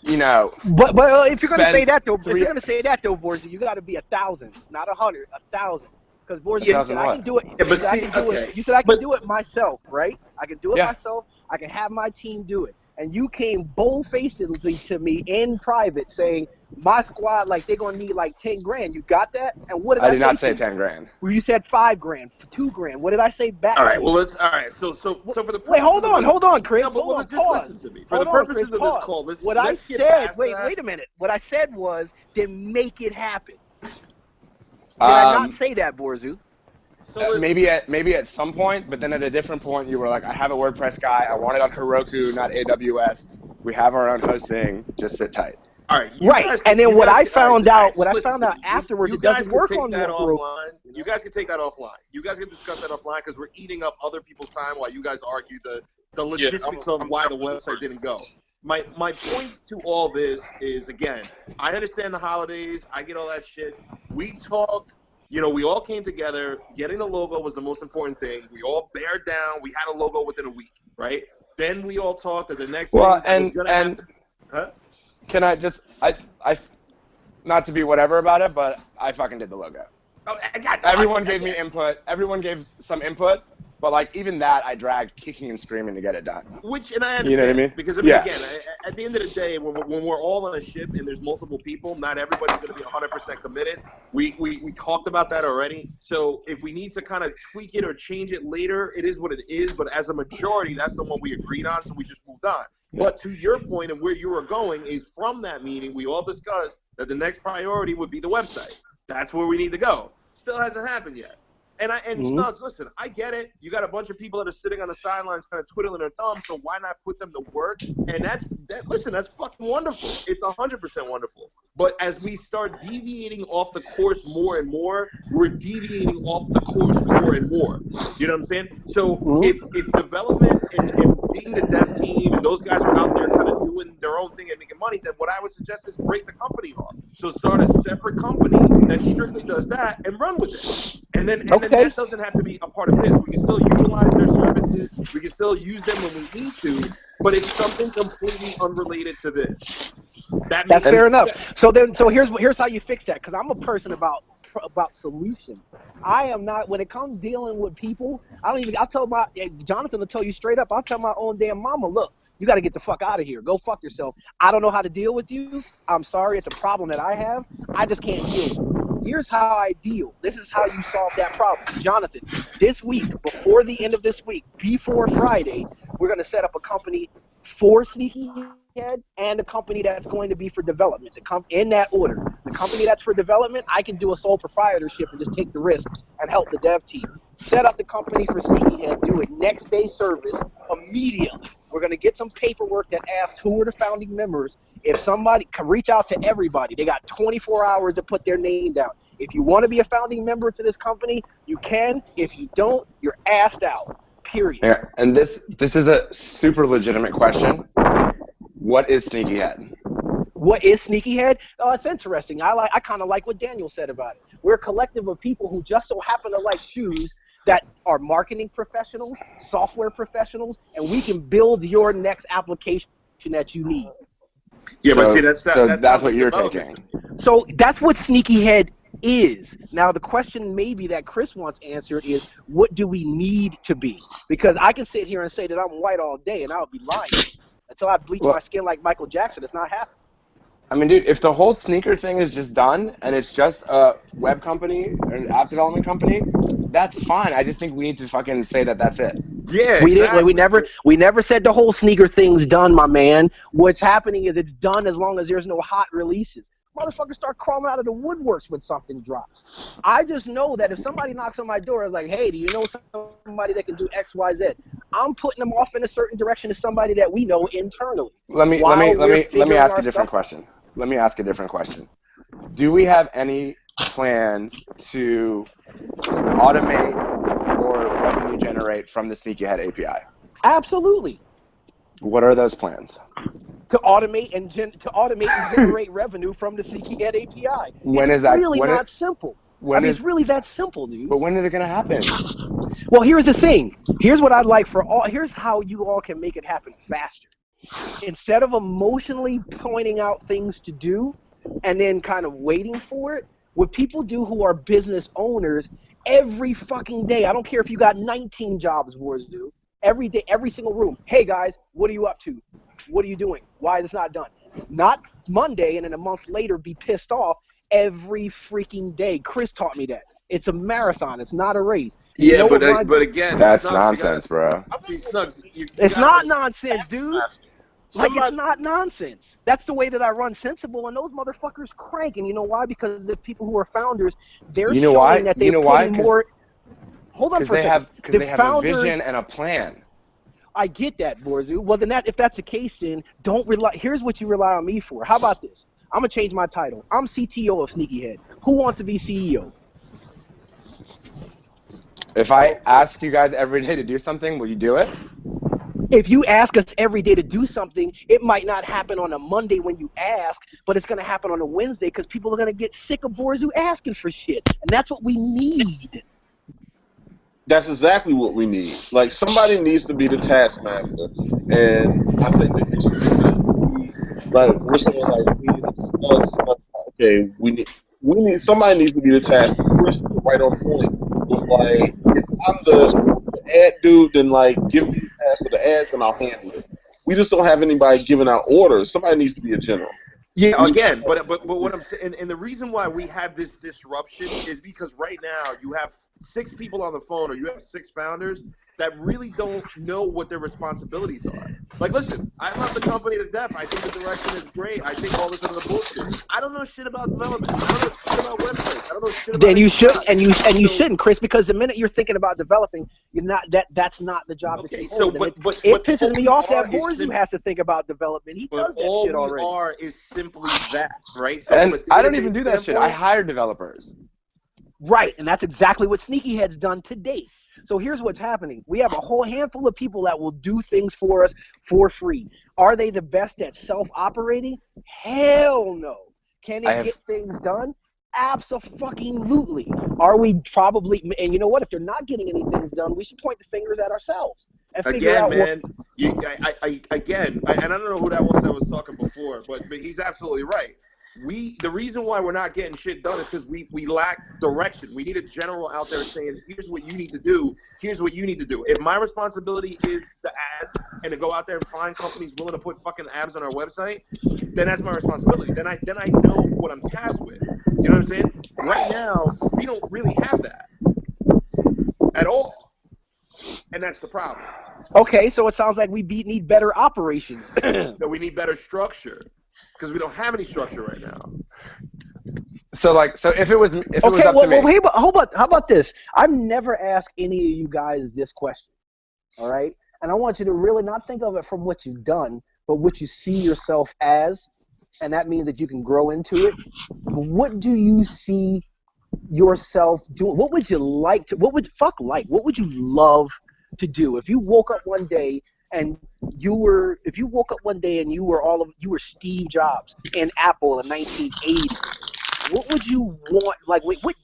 you know.
But if you're gonna
Spend
say that though,
three-
Borzi, you got to be 1,000, not 100, 1,000. Because Borzi, you
1,000
said I
what?
can do it.
Yeah, but
you said I
see,
can do
okay.
it. You said I can
But-
do it myself, right? I can do it
Yeah.
myself. I can have my team do it. And you came bold-facedly to me in private saying my squad, like, they're gonna need like 10 grand. You got that? And what did I
I did not say
to you?
10 grand.
Well, you said 5 grand, for 2 grand. What did I say back?
All
to
right.
you?
Well, let's. All right. So for the
Wait, hold
purposes of
on,
this-
Chris.
No, but
Hold on,
just
pause.
listen to me. For
Hold
the
on,
purposes
Chris,
of this
pause.
call, let's
What
let's
I
get
said,
past
wait,
that.
wait a minute. What I said was, then make it happen. Did I not say that, Borzu?
So listen,
Maybe at some point, but then at a different point, you were like, I have a WordPress guy. I want it on Heroku, not AWS. We have our own hosting. Just sit tight.
all right.
Right, and then what I found out afterwards,
you
it
guys
doesn't
can
work
take
on
that
Heroku.
offline. You guys can take that offline. You guys can discuss that offline because we're eating up other people's time while you guys argue the logistics of why the website didn't go. My point to all this is, again, I understand the holidays. I get all that shit. We talked. You know, we all came together. Getting the logo was the most important thing. We all bared down. We had a logo within a week, right? Then we all talked that the next
Well,
thing was going to happen. Huh?
Can I just not to be whatever about it, but I fucking did the logo.
Oh,
Everyone gave me input. Everyone gave some input, but like even that, I dragged kicking and screaming to get it done.
Which, and I understand,
You know what I mean?
because I mean, again, at the end of the day, when we're all on a ship and there's multiple people, not everybody's going to be 100% committed. We talked about that already. So if we need to kind of tweak it or change it later, it is what it is. But as a majority, that's the one we agreed on, so we just moved on. But to your point and where you were going is from that meeting, we all discussed that the next priority would be the website. That's where we need to go. Still hasn't happened yet. And Snugs, listen, I get it. You got a bunch of people that are sitting on the sidelines kind of twiddling their thumbs, so why not put them to work? And listen, that's fucking wonderful. It's 100% wonderful. But as we start deviating off the course more and more, we're deviating off the course more and more. You know what I'm saying? So if development and being the dev team and those guys are out there kind of doing their own thing and making money, then what I would suggest is break the company off. So start a separate company that strictly does that and run with it. And then that doesn't have to be a part of this. We can still utilize their services. We can still use them when we need to, but it's something completely unrelated to this.
That's fair enough. So here's how you fix that. Because I'm a person about solutions. I am not, when it comes dealing with people. I'll tell Jonathan will tell you straight up. I'll tell my own damn mama, look, you got to get the fuck out of here. Go fuck yourself. I don't know how to deal with you. I'm sorry. It's a problem that I have. I just can't deal with it. Here's how I deal. This is how you solve that problem. Jonathan, this week, before the end of this week, before Friday, we're going to set up a company for SneakyHead and a company that's going to be for development. In that order. The company that's for development, I can do a sole proprietorship and just take the risk and help the dev team. Set up the company for SneakyHead, do it next day service immediately. We're going to get some paperwork that asks who are the founding members. If somebody can reach out to everybody, they got 24 hours to put their name down. If you want to be a founding member to this company, you can. If you don't, you're assed out. Period.
Yeah, and this is a super legitimate question. What is SneakyHead?
What is SneakyHead? Oh, it's interesting. I kind of like what Daniel said about it. We're a collective of people who just so happen to like shoes that are marketing professionals, software professionals, and we can build your next application that you need.
Yeah, but see, that's
what you're taking.
So that's what SneakyHead is. Now, the question maybe that Chris wants answered is, what do we need to be? Because I can sit here and say that I'm white all day, and I would be lying. Until I bleach my skin like Michael Jackson, it's not happening.
I mean, dude, if the whole sneaker thing is just done, and it's just a web company or an app development company, that's fine. I just think we need to fucking say that that's it.
Yeah,
we never said the whole sneaker thing's done, my man. What's happening is it's done as long as there's no hot releases. Motherfuckers start crawling out of the woodworks when something drops. I just know that if somebody knocks on my door and is like, hey, do you know somebody that can do X, Y, Z? I'm putting them off in a certain direction to somebody that we know internally.
Let me ask a different question. Let me ask a different question. Do we have any plans to automate or revenue generate from the SneakyHead API?
Absolutely.
What are those plans?
To automate and generate revenue from the SneakyHead API. It's really not simple. It's really that simple, dude.
But when is it going to happen?
Well, here's the thing. Here's what I'd like for all. Here's how you all can make it happen faster. Instead of emotionally pointing out things to do and then kind of waiting for it, what people do who are business owners every fucking day, I don't care if you got 19 jobs, boys do, every day, every single room. Hey, guys, what are you up to? What are you doing? Why is this not done? Not Monday and then a month later be pissed off every freaking day. Chris taught me that. It's a marathon. It's not a race.
Yeah, but again,
that's
Snugs,
nonsense, bro.
See, Snugs,
it's not nonsense, dude. It's not nonsense. That's the way that I run Sensible, and those motherfuckers crank. And you know why? Because the people who are founders, they're showing that they're putting more. Hold on for a second.
Because they have a vision and a plan.
I get that, Borzu. Well, then if that's the case, then don't rely. Here's what you rely on me for. How about this? I'm going to change my title. I'm CTO of SneakyHead. Who wants to be CEO?
If I ask you guys every day to do something, will you do it?
If you ask us every day to do something, it might not happen on a Monday when you ask, but it's going to happen on a Wednesday because people are going to get sick of Borzu asking for shit. And that's what we need.
That's exactly what we need. Like, somebody needs to be the taskmaster. And I think that it should be like, we're saying, like, okay, okay, we need somebody needs to be the task force right on point with like if I'm the ad dude, then like give me the task for the ads and I'll handle it. We just don't have anybody giving out orders. Somebody needs to be a general.
Yeah,
We need
again, but what I'm saying, and the reason why we have this disruption is because right now you have 6 people on the phone, or you have 6 founders that really don't know what their responsibilities are. Like, listen, I love the company to death. I think the direction is great. I think all this other bullshit. I don't know shit about development. I don't know shit about websites. I don't know shit about.
Then you should, and you
So-
shouldn't, Chris, because the minute you're thinking about developing, you're not that's not the job that
Okay,
you
so
hold. And
but
it pisses
all
me
we
off
are
that
is
Borzu has to think about development. He
But
does that
all
shit
we
already.
are is simply that, right? So
And
from a
I don't
day-to-day
even do that shit. I
standpoint-
hire developers.
Right, and that's exactly what SneakyHead's done to date. So here's what's happening. We have a whole handful of people that will do things for us for free. Are they the best at self-operating? Hell no. Can
I
they
have-
get things done? Absolutely. Are we probably, and you know what, if they're not getting any things done, we should point the fingers at ourselves and figure
Again,
out
man, and I don't know who that was talking before, but he's absolutely right. The reason why we're not getting shit done is because we lack direction. We need a general out there saying, here's what you need to do, here's what you need to do. If my responsibility is the ads and to go out there and find companies willing to put fucking ads on our website, then that's my responsibility. Then I know what I'm tasked with. You know what I'm saying? Right now, we don't really have that at all. And that's the problem.
Okay, so it sounds like we need better operations.
That we need better structure because we don't have any structure right now.
So if it was up
well,
to me,
hey, how about this? I've never asked any of you guys this question, all right? And I want you to really not think of it from what you've done, but what you see yourself as, and that means that you can grow into it. What do you see yourself doing? What would you like to? What would you love to do if you woke up one day and you were Steve Jobs in Apple in 1980? What would you want? Like, what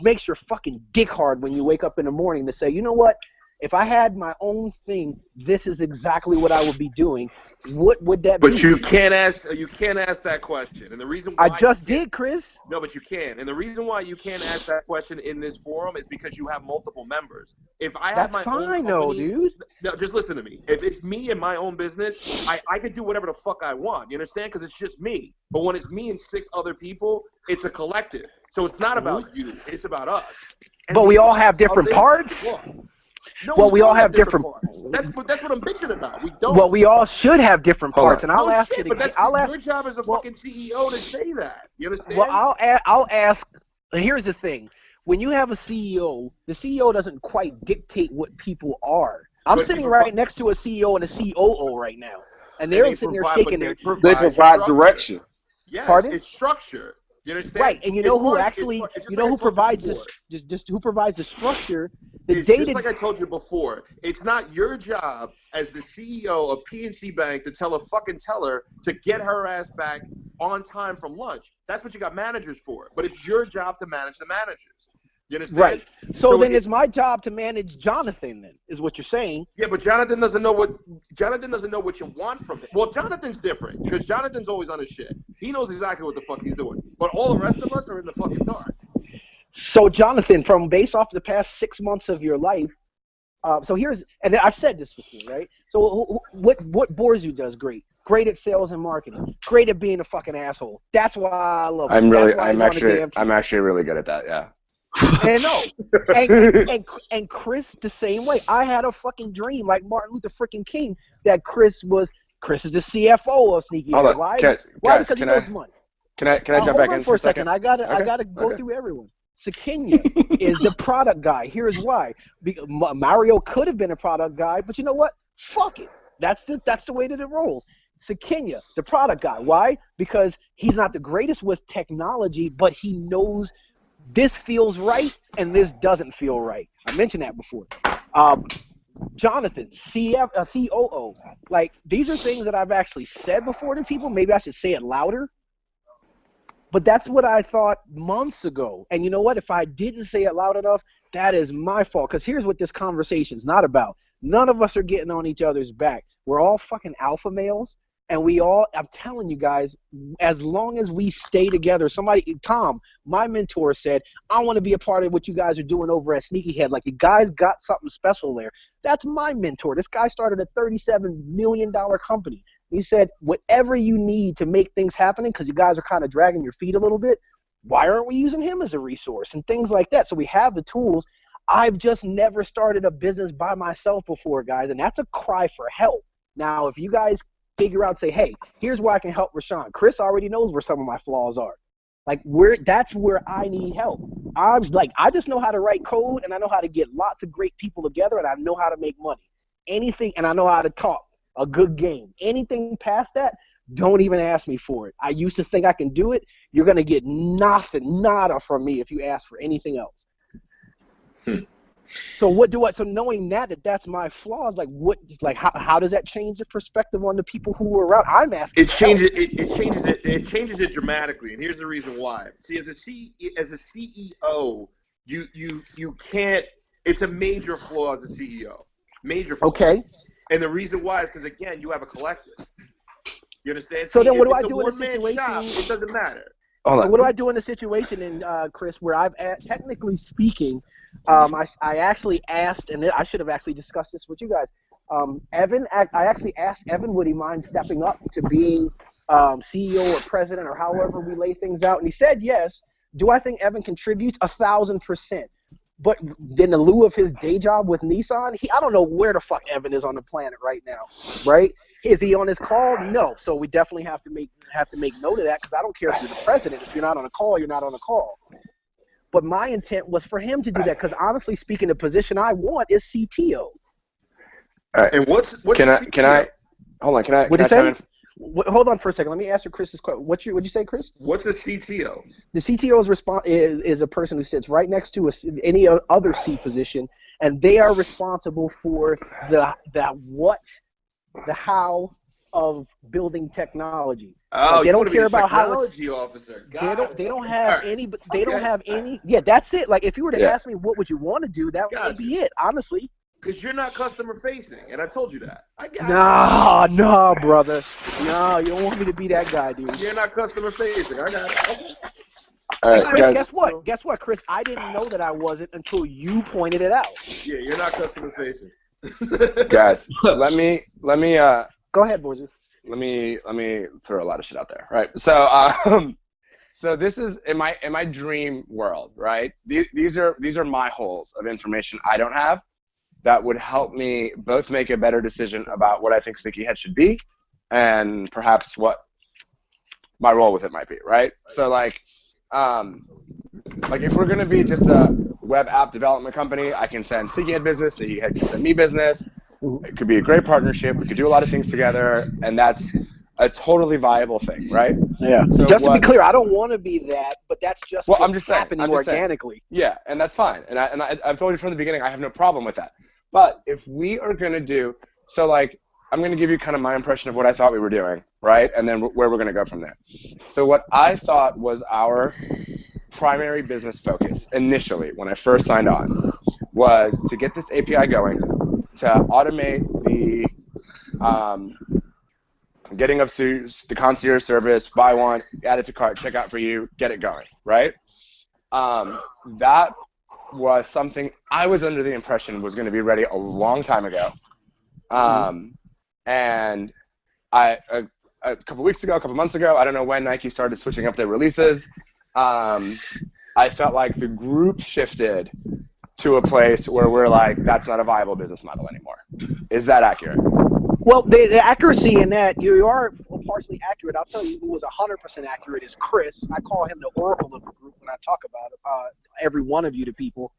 makes your fucking dick hard when you wake up in the morning to say, you know what? If I had my own thing, this is exactly what I would be doing. What would that be?
But you can't ask that question, and the reason why
I just did, Chris.
No, but you can, and the reason why you can't ask that question in this forum is because you have multiple members. If I have
That's
my own
fine,
company,
though, dude.
No, just listen to me. If it's me and my own business, I could do whatever the fuck I want. You understand? Because it's just me. But when it's me and 6 other people, it's a collective. So it's not about you. It's about us. And
But we all have
of
different
this-
parts.
No,
Well, we all
don't
have different
parts. That's what I'm bitching about. We don't.
Well, we all should have different
Hold
parts,
on.
and I'll
No
ask
shit,
you to
but that's your job as a fucking CEO to say that. You understand?
Well, I'll ask. Here's the thing: when you have a CEO, the CEO doesn't quite dictate what people are. I'm
But
sitting
you
right next to a CEO and a COO right now, and they're
they
sitting there
provide-
shaking
but
their.
They provide
structure.
direction.
Yes,
Pardon?
it's structure. You understand?
Right, and you know
As
who
far as-
actually,
as far- just
you
like
know
I
who
told you
provides
before.
this, just who provides the structure. The
It's
data.
just like I told you before. It's not your job as the CEO of PNC Bank to tell a fucking teller to get her ass back on time from lunch. That's what you got managers for. But it's your job to manage the managers. You understand?
Right. So then it's
it's
my job to manage Jonathan. Then is what you're saying.
Yeah, but Jonathan doesn't know what you want from him. Well, Jonathan's different because Jonathan's always on his shit. He knows exactly what the fuck he's doing. But all the rest of us are in the fucking dark.
So Jonathan, from based off the past 6 months of your life, so here's, and I've said this before, right? So what Borzu does great at sales and marketing, great at being a fucking asshole. That's why I love him. That's why he's on the damn team.
I'm actually really good at that. Yeah.
And no, and Chris the same way. I had a fucking dream like Martin Luther freaking King that Chris is the CFO of SneakyHead.
Hold on,
Why?
guys,
Because he
can
knows
I-
money.
Can I jump
Hold
back
on
in
for a second. I gotta
Okay,
go
okay.
through everyone. Sakinya is the product guy. Here's why. Mario could have been a product guy, but you know what? Fuck it. That's the way that it rolls. Sakinya is a product guy. Why? Because he's not the greatest with technology, but he knows this feels right and this doesn't feel right. I mentioned that before. Jonathan, COO. Like, these are things that I've actually said before to people. Maybe I should say it louder. But that's what I thought months ago. And you know what? If I didn't say it loud enough, that is my fault. Because here's what this conversation's not about. None of us are getting on each other's back. We're all fucking alpha males. And we all, I'm telling you guys, as long as we stay together, Tom, my mentor said, I want to be a part of what you guys are doing over at SneakyHead. Like, you guys got something special there. That's my mentor. This guy started a $37 million company. He said, whatever you need to make things happen, because you guys are kind of dragging your feet a little bit, why aren't we using him as a resource and things like that? So we have the tools. I've just never started a business by myself before, guys, and that's a cry for help. Now, if you guys figure out, say, hey, here's where I can help Rashawn. Chris already knows where some of my flaws are. Like, that's where I need help. I just know how to write code, and I know how to get lots of great people together, and I know how to make money. Anything, and I know how to talk a good game. Anything past that, don't even ask me for it. I used to think I can do it. You're going to get nada from me if you ask for anything else. So so knowing that's my flaws, how does that change the perspective on the people who are around? I'm asking.
It changes it dramatically, and here's the reason why. See, as a CEO, you can't. It's a major flaw as a CEO. Major flaw.
Okay.
And the reason why is because, again, you have a collective. You understand?
So then, what do
if
I
it's
do in a situation?
shop, it doesn't matter.
So what do I do in a situation, Chris, where technically speaking, I actually asked, and I should have actually discussed this with you guys. Evan, I actually asked Evan, would he mind stepping up to being CEO or president or however we lay things out, and he said yes. Do I think Evan contributes? 1,000%. But in the lieu of his day job with Nissan, I don't know where the fuck Evan is on the planet right now, right? Is he on his call? No. So we definitely have to make note of that, because I don't care if you're the president. If you're not on a call, you're not on a call. But my intent was for him to do that, because honestly speaking, the position I want is CTO.
All right.
And what's
can I hold on? Can I?
What did
can
you
I
say? Hold on for a second. Let me answer Chris's question. What'd you say, Chris?
What's a CTO?
The CTO is a person who sits right next to any other C position, and they are responsible for the how of building technology.
Oh,
they don't care about
technology officer.
They don't have any. Yeah, that's it. Like, if you were to ask me what would you want to do, that would be it. Honestly.
Because you're not customer facing, and I told you that.
No, brother. No, you don't want me to be that guy, dude.
You're not customer facing. I got it.
All right,
Chris,
guys.
guess what? Guess what, Chris? I didn't know that I wasn't until you pointed it out.
Yeah, you're not customer facing.
Guys, let me.
Go ahead, boys.
Let me throw a lot of shit out there, right? So, so this is in my dream world, right? These are my holes of information I don't have that would help me both make a better decision about what I think SneakyHead should be, and perhaps what my role with it might be, right? So like if we're gonna be just a web app development company, I can send SneakyHead business, SneakyHead can send me business. It could be a great partnership. We could do a lot of things together, and that's a totally viable thing, right?
Yeah. So just to be clear, I don't want to be that, but that's just what's happening organically.
Yeah, and that's fine. And I've told you from the beginning, I have no problem with that. But if we are going to do, so like, I'm going to give you kind of my impression of what I thought we were doing, right? And then where we're going to go from there. So what I thought was our primary business focus initially when I first signed on was to get this API going, to automate the getting of the concierge service, buy one, add it to cart, check out for you, get it going, right? That was something I was under the impression was going to be ready a long time ago. And a couple weeks ago, a couple months ago, I don't know when Nike started switching up their releases, I felt like the group shifted to a place where we're like, that's not a viable business model anymore. Is that accurate?
Well, the accuracy in that, you are partially accurate. I'll tell you who was 100% accurate is Chris. I call him the oracle of the group when I talk about every one of you to people,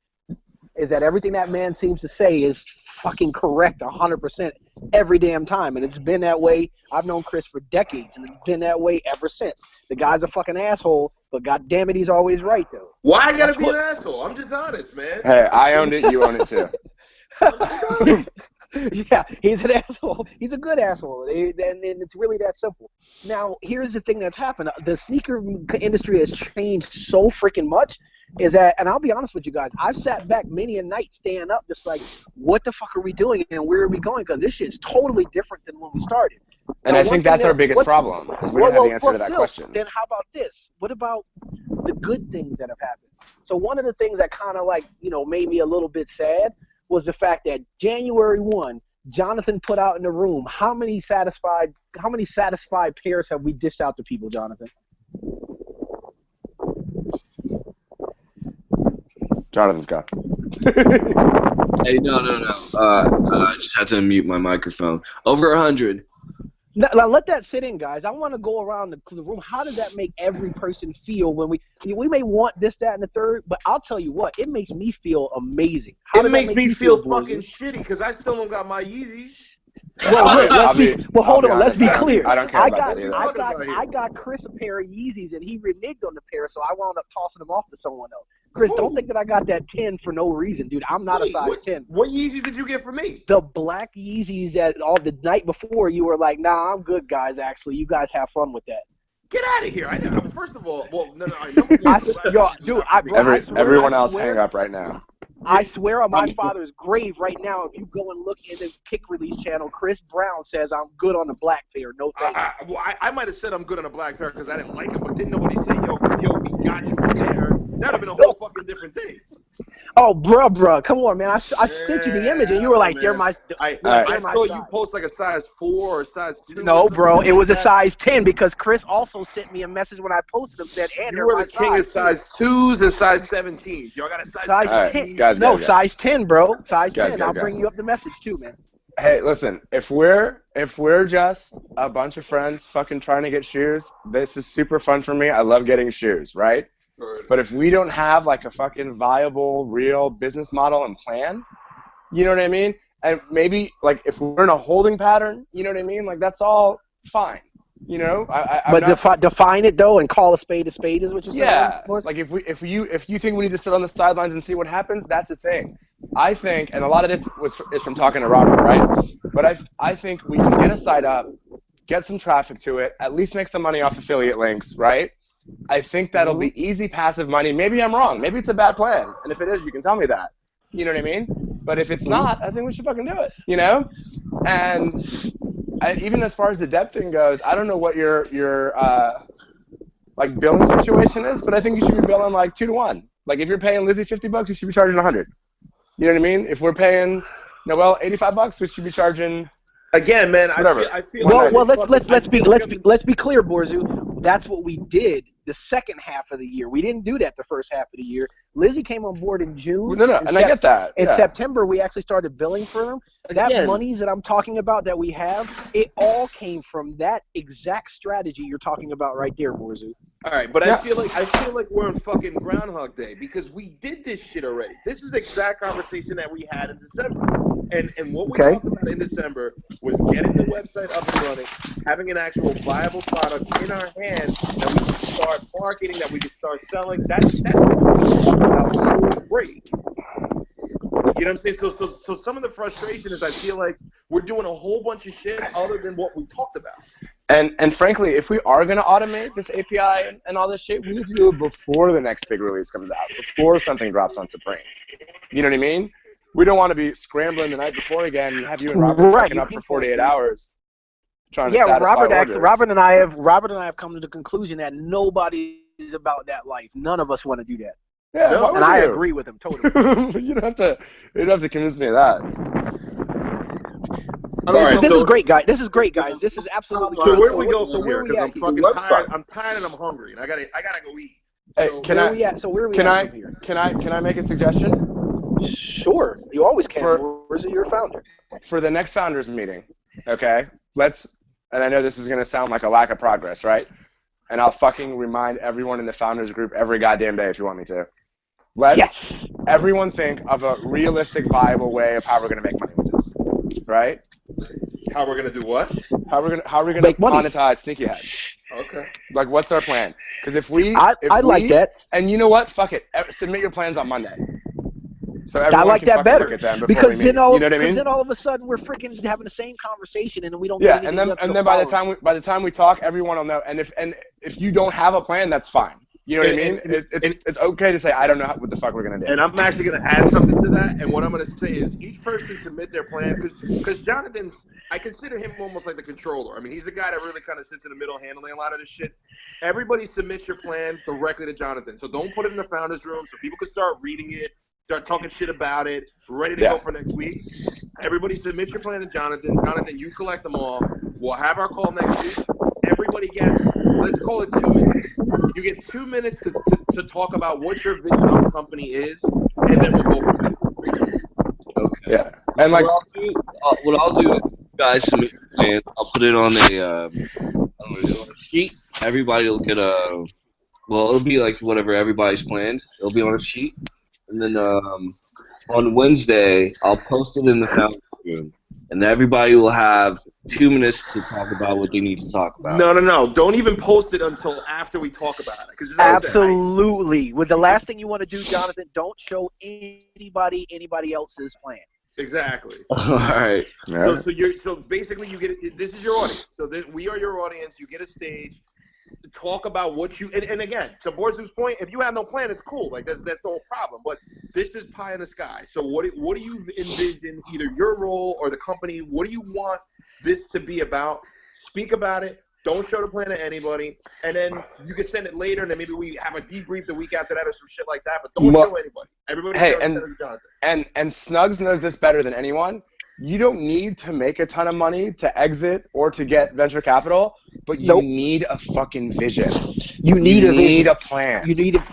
is that everything that man seems to say is fucking correct 100% every damn time. And it's been that way. I've known Chris for decades, and it's been that way ever since. The guy's a fucking asshole, but god damn it, he's always right, though.
Why I gotta be an asshole? I'm just honest, man.
Hey, I owned it, you own it too.
Yeah, he's an asshole. He's a good asshole, and it's really that simple. Now, here's the thing that's happened. The sneaker industry has changed so freaking much, is that, and I'll be honest with you guys, I've sat back many a night staying up just like, what the fuck are we doing and where are we going? Because this shit's totally different than when we started.
And I think that's our biggest problem, is we don't have the answer to that question.
Then how about this? What about the good things that have happened? So one of the things that kind of like, made me a little bit sad was the fact that January 1, Jonathan put out in the room, how many satisfied pairs have we dished out to people, Jonathan?
Jonathan's gone.
Hey, no. I just had to mute my microphone. Over 100.
Now let that sit in, guys. I want to go around the room. How does that make every person feel when we may want this, that, and the third, but I'll tell you what, it makes me feel amazing.
It makes me feel fucking shitty because I still don't got my Yeezys.
Well, hold on. Let's be clear.
I don't care about that either.
I got Chris a pair of Yeezys, and he reneged on the pair, so I wound up tossing them off to someone else. Chris, don't think that I got that 10 for no reason, dude. I'm not a size 10.
What Yeezys did you get for me?
The black Yeezys that the night before you were like, nah, I'm good, guys, actually. You guys have fun with that.
Get out of here. First of all, no.
Everyone else hang up right now.
I swear on my father's grave right now, if you go and look in the Kick Release channel, Chris Brown says I'm good on the black pair. No thanks.
I might have said I'm good on a black pair because I didn't like them, but didn't nobody say, yo, we got you a pair. That would have been a whole fucking different thing.
Oh, bruh, come on, man. I sent you the image, and you were like, they're my.
I saw you post like a size 4 or size 2.
No, bro, it was a size 10 because Chris also sent me a message when I posted them, said, and
you were the king of size 2s and size 17s. Y'all got a size 10.
Guys,
size 10, bro. Size 10. I'll bring you up the message too, man.
Hey, listen, if we're just a bunch of friends fucking trying to get shoes, this is super fun for me. I love getting shoes, right? But if we don't have like a fucking viable, real business model and plan, you know what I mean? And maybe like if we're in a holding pattern, you know what I mean? Like that's all fine, you know?
Define it though and call a spade is what you're saying?
Yeah, like if you think we need to sit on the sidelines and see what happens, that's a thing. I think, and a lot of this is from talking to Robert, right? But I think we can get a site up, get some traffic to it, at least make some money off affiliate links, right? I think that'll be easy passive money. Maybe I'm wrong. Maybe it's a bad plan. And if it is, you can tell me that. You know what I mean? But if it's not, I think we should fucking do it, you know? And even as far as the debt thing goes, I don't know what your like billing situation is, but I think you should be billing like 2 to 1. Like if you're paying Lizzie $50, you should be charging 100. You know what I mean? If we're paying Noel $85, we should be charging.
Again, man, I feel.
Well, let's be clear, Borzu. That's what we did the second half of the year. We didn't do that the first half of the year. Lizzie came on board in June.
No, and I get that.
In September, we actually started billing for them. That monies that I'm talking about that we have, it all came from that exact strategy you're talking about right there, Borzu.
All right, but I feel like we're on fucking Groundhog Day because we did this shit already. This is the exact conversation that we had in December. And what we talked about in December was getting the website up and running, having an actual viable product in our hands that we can start marketing, that we can start selling. That's what we talked about before the break. You know what I'm saying? So some of the frustration is I feel like we're doing a whole bunch of shit other than what we talked about.
And frankly, if we are going to automate this API and all this shit, we need to do it before the next big release comes out, before something drops on Supreme. You know what I mean? We don't want to be scrambling the night before again and have you and Robert fucking up for 48 hours trying to satisfy orders.
Robert and I have come to the conclusion that nobody is about that life. None of us want to do that.
Yeah,
and I agree with him totally.
You don't have to convince me of that.
This is great, guys. This is great, guys. This is absolutely.
So where do we go from here? Because I'm fucking tired. I'm tired and I'm hungry, and I gotta go eat.
Hey,
can
I make a suggestion?
Sure, you always can. Where's your founder?
For the next founders meeting, okay? And I know this is gonna sound like a lack of progress, right? And I'll fucking remind everyone in the founders group every goddamn day if you want me to. Let's everyone think of a realistic, viable way of how we're gonna make money with this, right?
How we're gonna do what?
How we're gonna monetize SneakyHead?
Okay.
Like, what's our plan? Because if we,
like that.
And you know what? Fuck it. Submit your plans on Monday. So
I like that better because
you know what I mean?
Then all of a sudden we're freaking having the same conversation and we don't.
Yeah, and then by the time we talk, everyone will know. And if you don't have a plan, that's fine. You know what I mean?
And
It's okay to say I don't know what the fuck we're gonna do.
And I'm actually going to add something to that. And what I'm going to say is each person submit their plan because Jonathan's, I consider him almost like the controller. I mean, he's the guy that really kind of sits in the middle handling a lot of this shit. Everybody submit your plan directly to Jonathan. So don't put it in the founders room so people can start reading it, start talking shit about it, ready to go for next week. Everybody submit your plan to Jonathan. Jonathan, you collect them all. We'll have our call next week. Everybody gets, let's call it 2 minutes. You get 2 minutes to talk about what your vision of the company is, and then we'll go from there.
Okay.
Yeah. And
so
like,
what I'll do, guys, submit your plan. I'll put it on a sheet. Everybody will get a. Well, it'll be like whatever everybody's planned. It'll be on a sheet, and then on Wednesday I'll post it in the founders room, and everybody will have 2 minutes to talk about what they need to talk about.
No. Don't even post it until after we talk about it.
Absolutely. With the last thing you want to do, Jonathan, don't show anybody else's plan.
Exactly.
All right.
So basically you get this is your audience. So we are your audience. You get a stage. Talk about what you and again, to Borzu's point, if you have no plan, it's cool. Like that's no problem. But this is pie in the sky. So what do you envision, either your role or the company? What do you want this to be about? Speak about it. Don't show the plan to anybody, and then you can send it later, and then maybe we have a debrief the week after that or some shit like that. But don't show anybody. Everybody.
Hey,
Jonathan.
and Snugs knows this better than anyone. You don't need to make a ton of money to exit or to get venture capital, but you need a fucking vision.
You need
a plan.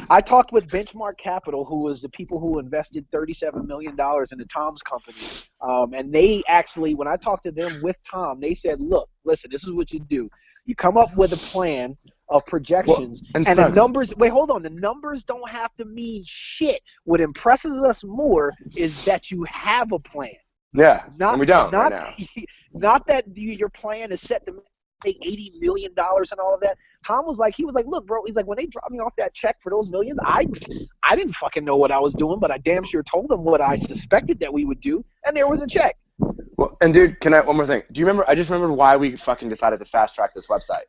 I talked with Benchmark Capital, who was the people who invested $37 million into Tom's company. And they actually, when I talked to them with Tom, they said, look, listen, this is what you do. You come up with a plan of projections, and the numbers. Wait, hold on. The numbers don't have to mean shit. What impresses us more is that you have a plan.
Yeah, and we don't right now.
Not that your plan is set to make $80 million and all of that. Tom was like, look, bro. He's like, when they dropped me off that check for those millions, I didn't fucking know what I was doing, but I damn sure told them what I suspected that we would do, and there was a check.
Well, and dude, one more thing. Do you remember? I just remembered why we fucking decided to fast track this website.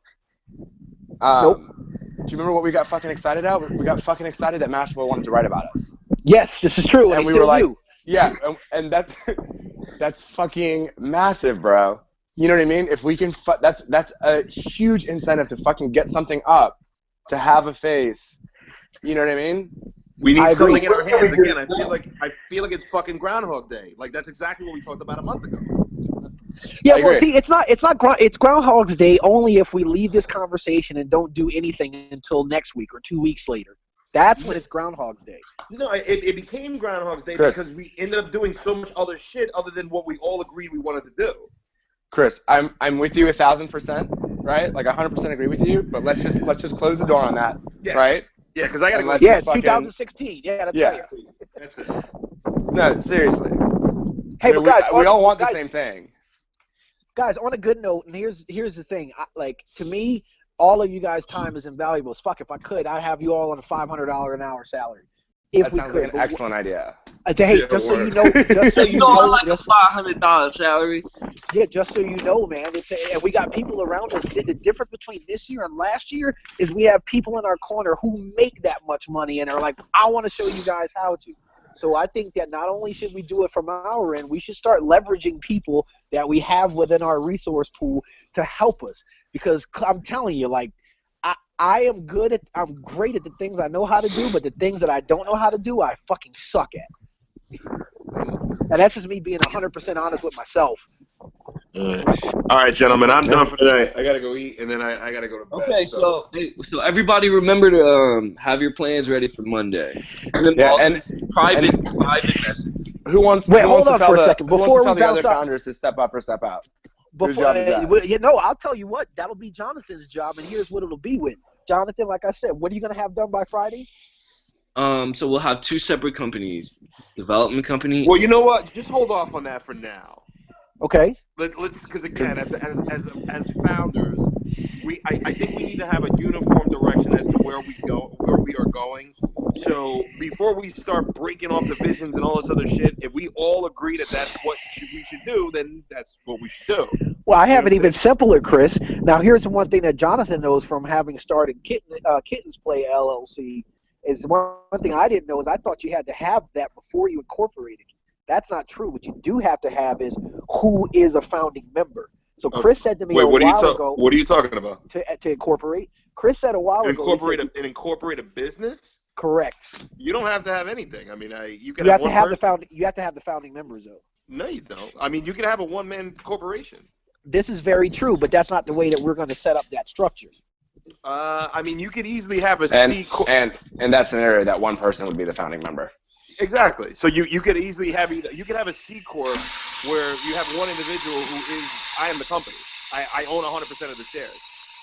Nope.
Do you remember what we got fucking excited about? We got fucking excited that Mashable wanted to write about us.
Yes, this is true, and we were like,
yeah, and that's fucking massive, bro. You know what I mean? If we can, that's a huge incentive to fucking get something up, to have a face. You know what I mean?
We need something in our hands again. I feel like it's fucking Groundhog Day. Like that's exactly what we talked about a month ago.
Yeah, well, see, it's Groundhog's Day only if we leave this conversation and don't do anything until next week or 2 weeks later. That's when it's Groundhog's Day.
No, it became Groundhog's Day because we ended up doing so much other shit other than what we all agreed we wanted to do.
Chris, I'm with you 1,000%, right? Like 100% agree with you. But let's just close the door on that, right?
Yeah, because I gotta go.
Yeah, it's 2016. Yeah,
That's it.
No, seriously.
Hey, but guys,
we all want the same thing.
Guys, on a good note, and here's the thing. To me, all of you guys' time is invaluable. Fuck, if I could, I'd have you all on a $500 an hour salary. That
sounds like an excellent idea.
Hey, just so you know,
I like a $500 salary.
Yeah, just so you know, man. And we got people around us. The difference between this year and last year is we have people in our corner who make that much money and are like, I want to show you guys how to. So I think that not only should we do it from our end, we should start leveraging people that we have within our resource pool to help us. Because I'm telling you, like, I'm great at the things I know how to do, but the things that I don't know how to do, I fucking suck at. And that's just me being 100% honest with myself.
All right, gentlemen, I'm done for tonight. I gotta go eat, and then I gotta go to bed.
Okay, so everybody remember to have your plans ready for Monday. And then private message.
Who wants to tell the other founders to step up or step out? Whose job is that?
I'll tell you what. That'll be Jonathan's job, and here's what it'll be with. Jonathan, like I said, what are you going to have done by Friday?
So we'll have two separate companies. Development company.
Well, you know what? Just hold off on that for now.
Okay.
Let's because again, as founders, I think we need to have a uniform direction as to where we are going. So before we start breaking off divisions and all this other shit, if we all agree that that's what we should do, then that's what we should do.
Well, I
You know
have
what
it
I'm
even
saying?
simpler, Chris. Now, here's the one thing that Jonathan knows from having started Kittens Play LLC is one thing I didn't know is I thought you had to have that before you incorporated. That's not true. What you do have to have is who is a founding member. So Chris said to me
Wait,
a while ago
what are you talking about?
to incorporate. Chris said a while ago.
Incorporate a business?
Correct.
You don't have to have anything. I mean, you can
You
have
have to
one
have
person.
you have to have the founding members though.
No, you don't. I mean, you can have a one-man corporation.
This is very true, but that's not the way that we're going to set up that structure.
I mean, you could easily have a
And
C corp.
and in that scenario, that one person would be the founding member.
Exactly. So you could easily have you could have a C corp where you have one individual who is I am the company. I own 100% of the shares.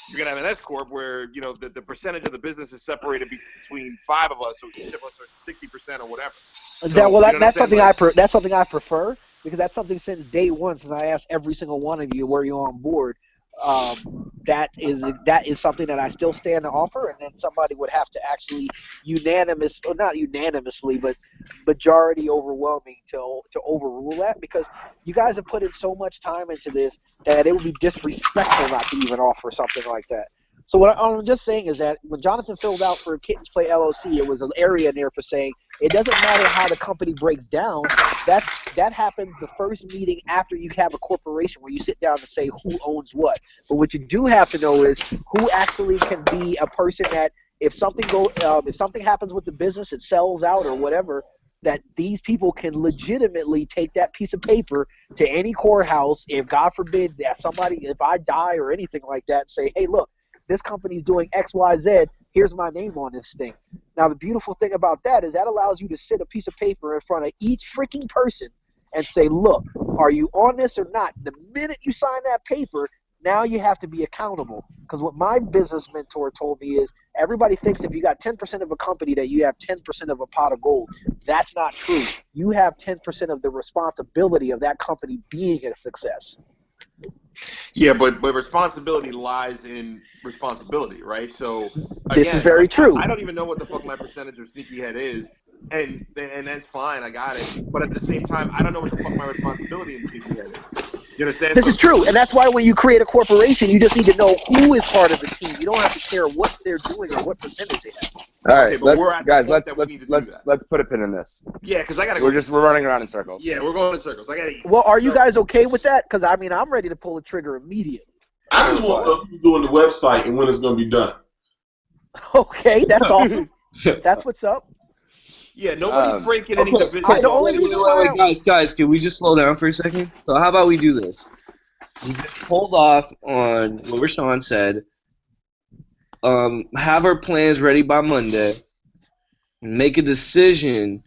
You're gonna have an S corp where the percentage of the business is separated between 5 of us, so each of us are 60% or whatever.
That's something that's something I prefer because that's something since day one, since I asked every single one of you were you on board. That is something that I still stand to offer, and then somebody would have to actually not unanimously, but majority overwhelming to overrule that because you guys have put in so much time into this that it would be disrespectful not to even offer something like that. So what I'm just saying is that when Jonathan filled out for Kittens Play LLC, it was an area in there for saying it doesn't matter how the company breaks down. That happens the first meeting after you have a corporation where you sit down and say who owns what. But what you do have to know is who actually can be a person that if something happens with the business, it sells out or whatever, that these people can legitimately take that piece of paper to any courthouse if God forbid that if I die or anything like that and say, hey, look, this company's doing X, Y, Z. Here's my name on this thing. Now, the beautiful thing about that is that allows you to sit a piece of paper in front of each freaking person and say, look, are you on this or not? The minute you sign that paper, now you have to be accountable. Because what my business mentor told me is everybody thinks if you got 10% of a company that you have 10% of a pot of gold. That's not true. You have 10% of the responsibility of that company being a success.
Yeah, but responsibility lies in responsibility, right? So again,
this is very true.
I don't even know what the fuck my percentage of SneakyHead is, and that's fine. I got it. But at the same time, I don't know what the fuck my responsibility in SneakyHead is. You understand?
This is true, and that's why when you create a corporation, you just need to know who is part of the team. You don't have to care what they're doing or what percentage they have.
All right, let's put a pin in this.
Yeah, because I gotta
go. We're running around in circles.
Yeah, we're going in circles. I gotta eat.
Well, are you guys okay with that? Because I mean, I'm ready to pull the trigger immediately.
I just want to know who's doing the website and when it's going to be done.
Okay, that's awesome. That's what's up.
Yeah, nobody's breaking any divisions.
Wait, guys, can we just slow down for a second? So how about we do this? We just hold off on what Rashawn said. Have our plans ready by Monday. Make a decision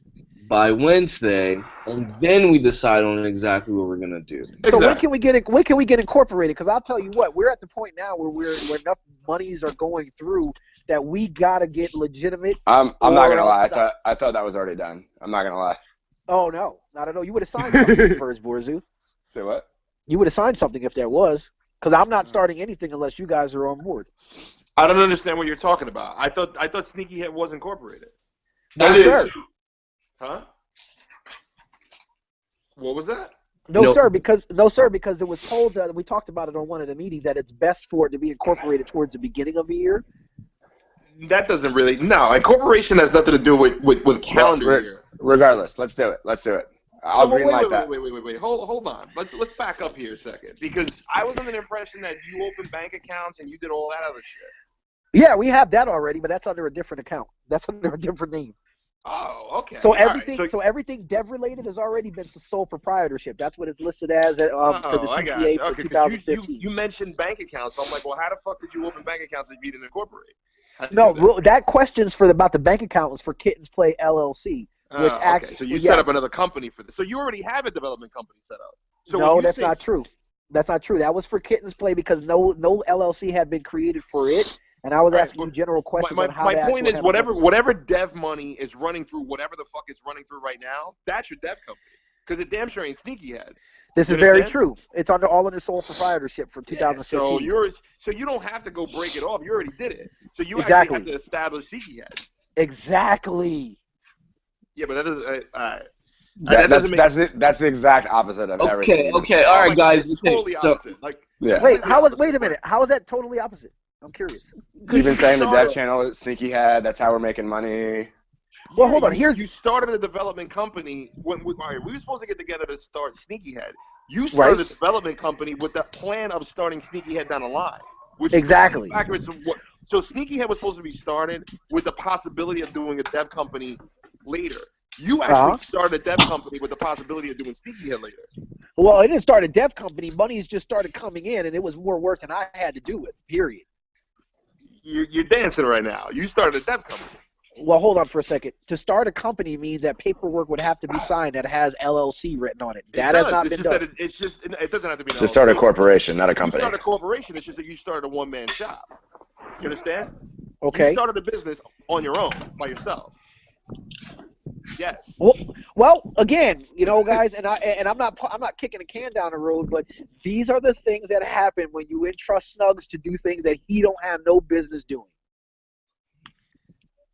by Wednesday, and then we decide on exactly what we're gonna do.
So when can we get incorporated? Because I'll tell you what, we're at the point now where enough monies are going through that we gotta get legitimate.
I'm not gonna lie. I thought that was already done. I'm not gonna lie.
Oh no, not at all. You would have signed something first, Borzu.
Say what?
You would have signed something if there was. Because I'm not starting anything unless you guys are on board.
I don't understand what you're talking about. I thought SneakyHead was incorporated.
No, sir.
Huh? What was that?
No, sir, because it was told that we talked about it on one of the meetings that it's best for it to be incorporated towards the beginning of the year.
That doesn't really incorporation has nothing to do with calendar year.
Regardless, let's do it. I'll greenlight that.
Wait. Hold on. Let's back up here a second because I was under the impression that you opened bank accounts and you did all that other shit.
Yeah, we have that already, but that's under a different account. That's under a different name.
Oh, okay.
So everything dev related has already been sole proprietorship. That's what it's listed as for the CPA for 2015.
You mentioned bank accounts. So I'm like, well, how the fuck did you open bank accounts if you didn't incorporate?
No, that question's about the bank account was for Kittens Play LLC. Which
okay. So you set up another company for this. So you already have a development company set up. So
no, that's not true. That's not true. That was for Kittens Play because no LLC had been created for it. And I was asking you general questions on how
my point is whatever dev money is running through whatever the fuck it's running through right now, that's your dev company. Because it damn sure ain't SneakyHead.
This is very true. It's all under sole proprietorship for 2015.
So you don't have to go break it off. You already did it. So you actually have to establish SneakyHead.
Exactly.
Yeah, but that doesn't. All right. That doesn't make.
That's the exact opposite of everything
Okay,
you just
okay,
said.
all
Oh
right,
my God,
guys.
it's
Okay,
totally
so
opposite. Like,
Yeah.
Wait,
completely opposite.
wait a minute. How is that totally opposite? I'm curious.
You've been
You
saying the dev
started-
channel is SneakyHead. That's how we're making money.
Well,
Yeah,
hold on.
You started a development company. All right, we were supposed to get together to start SneakyHead. You
Right.
started a development company with the plan of starting SneakyHead down the line, which
Exactly.
is backwards. So SneakyHead was supposed to be started with the possibility of doing a dev company later. You actually started a dev company with the possibility of doing SneakyHead later.
Well, I didn't start a dev company. Money's just started coming in, and it was more work than I had to do with. Period.
You're dancing right now. You started a dev company.
Well, hold on for a second. To start a company means that paperwork would have to be signed that has LLC written on it. That has not been done.
It's just it doesn't have to be.
To start a corporation, not a
You
company.
start a corporation. It's just that you started a one-man shop. You understand?
Okay.
You started a business on your own, by yourself. Yes.
Well, again, you know, guys, and I'm not kicking a can down the road, but these are the things that happen when you entrust Snugs to do things that he don't have no business doing.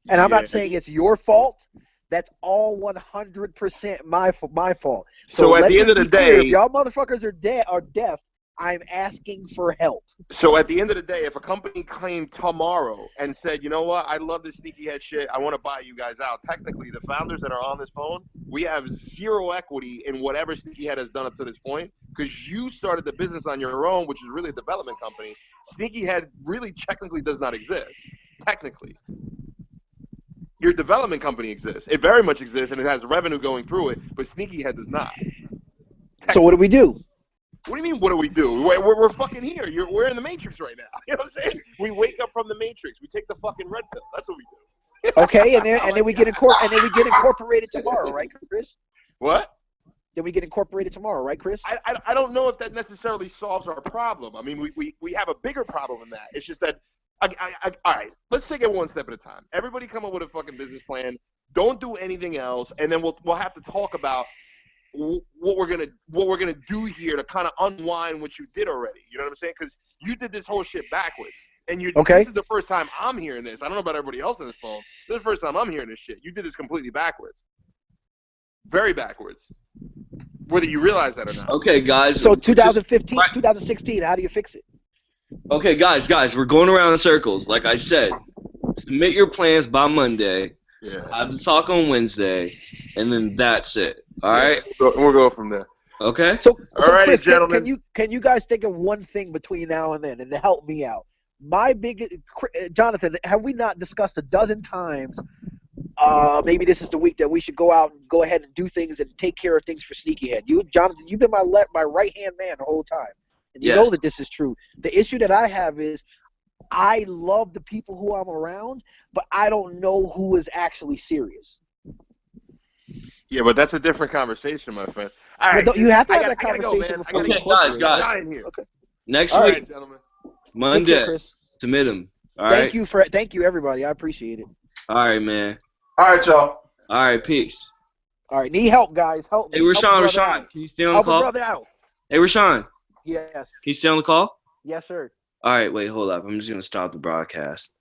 And I'm not saying it's your fault. That's all 100% my fault.
So at the end of the day,
if y'all motherfuckers are deaf, I'm asking for help.
So at the end of the day, if a company came tomorrow and said, you know what, I love this SneakyHead shit, I want to buy you guys out. Technically, the founders that are on this phone, we have zero equity in whatever SneakyHead has done up to this point because you started the business on your own, which is really a development company. SneakyHead really technically does not exist. Technically. Your development company exists. It very much exists, and it has revenue going through it, but SneakyHead does not.
So what do we do?
What do you mean, what do we do? We're fucking here. We're in the Matrix right now. You know what I'm saying? We wake up from the Matrix. We take the fucking red pill. That's what we do.
Okay, and then we get incorporated tomorrow, right, Chris?
What?
Then we get incorporated tomorrow, right, Chris?
I don't know if that necessarily solves our problem. I mean, we have a bigger problem than that. It's just that, all right, let's take it one step at a time. Everybody come up with a fucking business plan. Don't do anything else, and then we'll have to talk about what we're gonna do here to kind of unwind what you did already. You know what I'm saying? Because you did this whole shit backwards, and this is the first time I'm hearing this. I don't know about everybody else on this phone. This is the first time I'm hearing this shit. You did this completely backwards, very backwards. Whether you realize that or not.
Okay, guys.
So 2015, 2016. How do you fix it?
Okay, guys, we're going around in circles. Like I said, submit your plans by Monday.
Yeah.
Have the talk on Wednesday, and then that's it. All right.
We'll go from there.
Okay.
So
Alrighty,
Chris,
gentlemen.
can you guys think of one thing between now and then, and to help me out? Jonathan, have we not discussed a dozen times? Maybe this is the week that we should go out and go ahead and do things and take care of things for SneakyHead. Jonathan, you've been my right hand man the whole time, and you know that this is true. The issue that I have is I love the people who I'm around, but I don't know who is actually serious.
Yeah, but that's a different conversation, my friend. All
right, you have to have that conversation.
Okay, guys.
Okay.
Next
All
week,
right, gentlemen.
Monday,
Chris.
submit them. All
Thank
right.
Thank you, everybody. I appreciate it.
All right, man.
All right, y'all.
All right, peace.
All right, need help, guys. Help me.
Hey, Rashawn, can you stay on the
help
call?
a brother out.
Hey, Rashawn, can
Yes.
you stay on the call?
Yes, sir.
All right, wait, hold up. I'm just gonna stop the broadcast.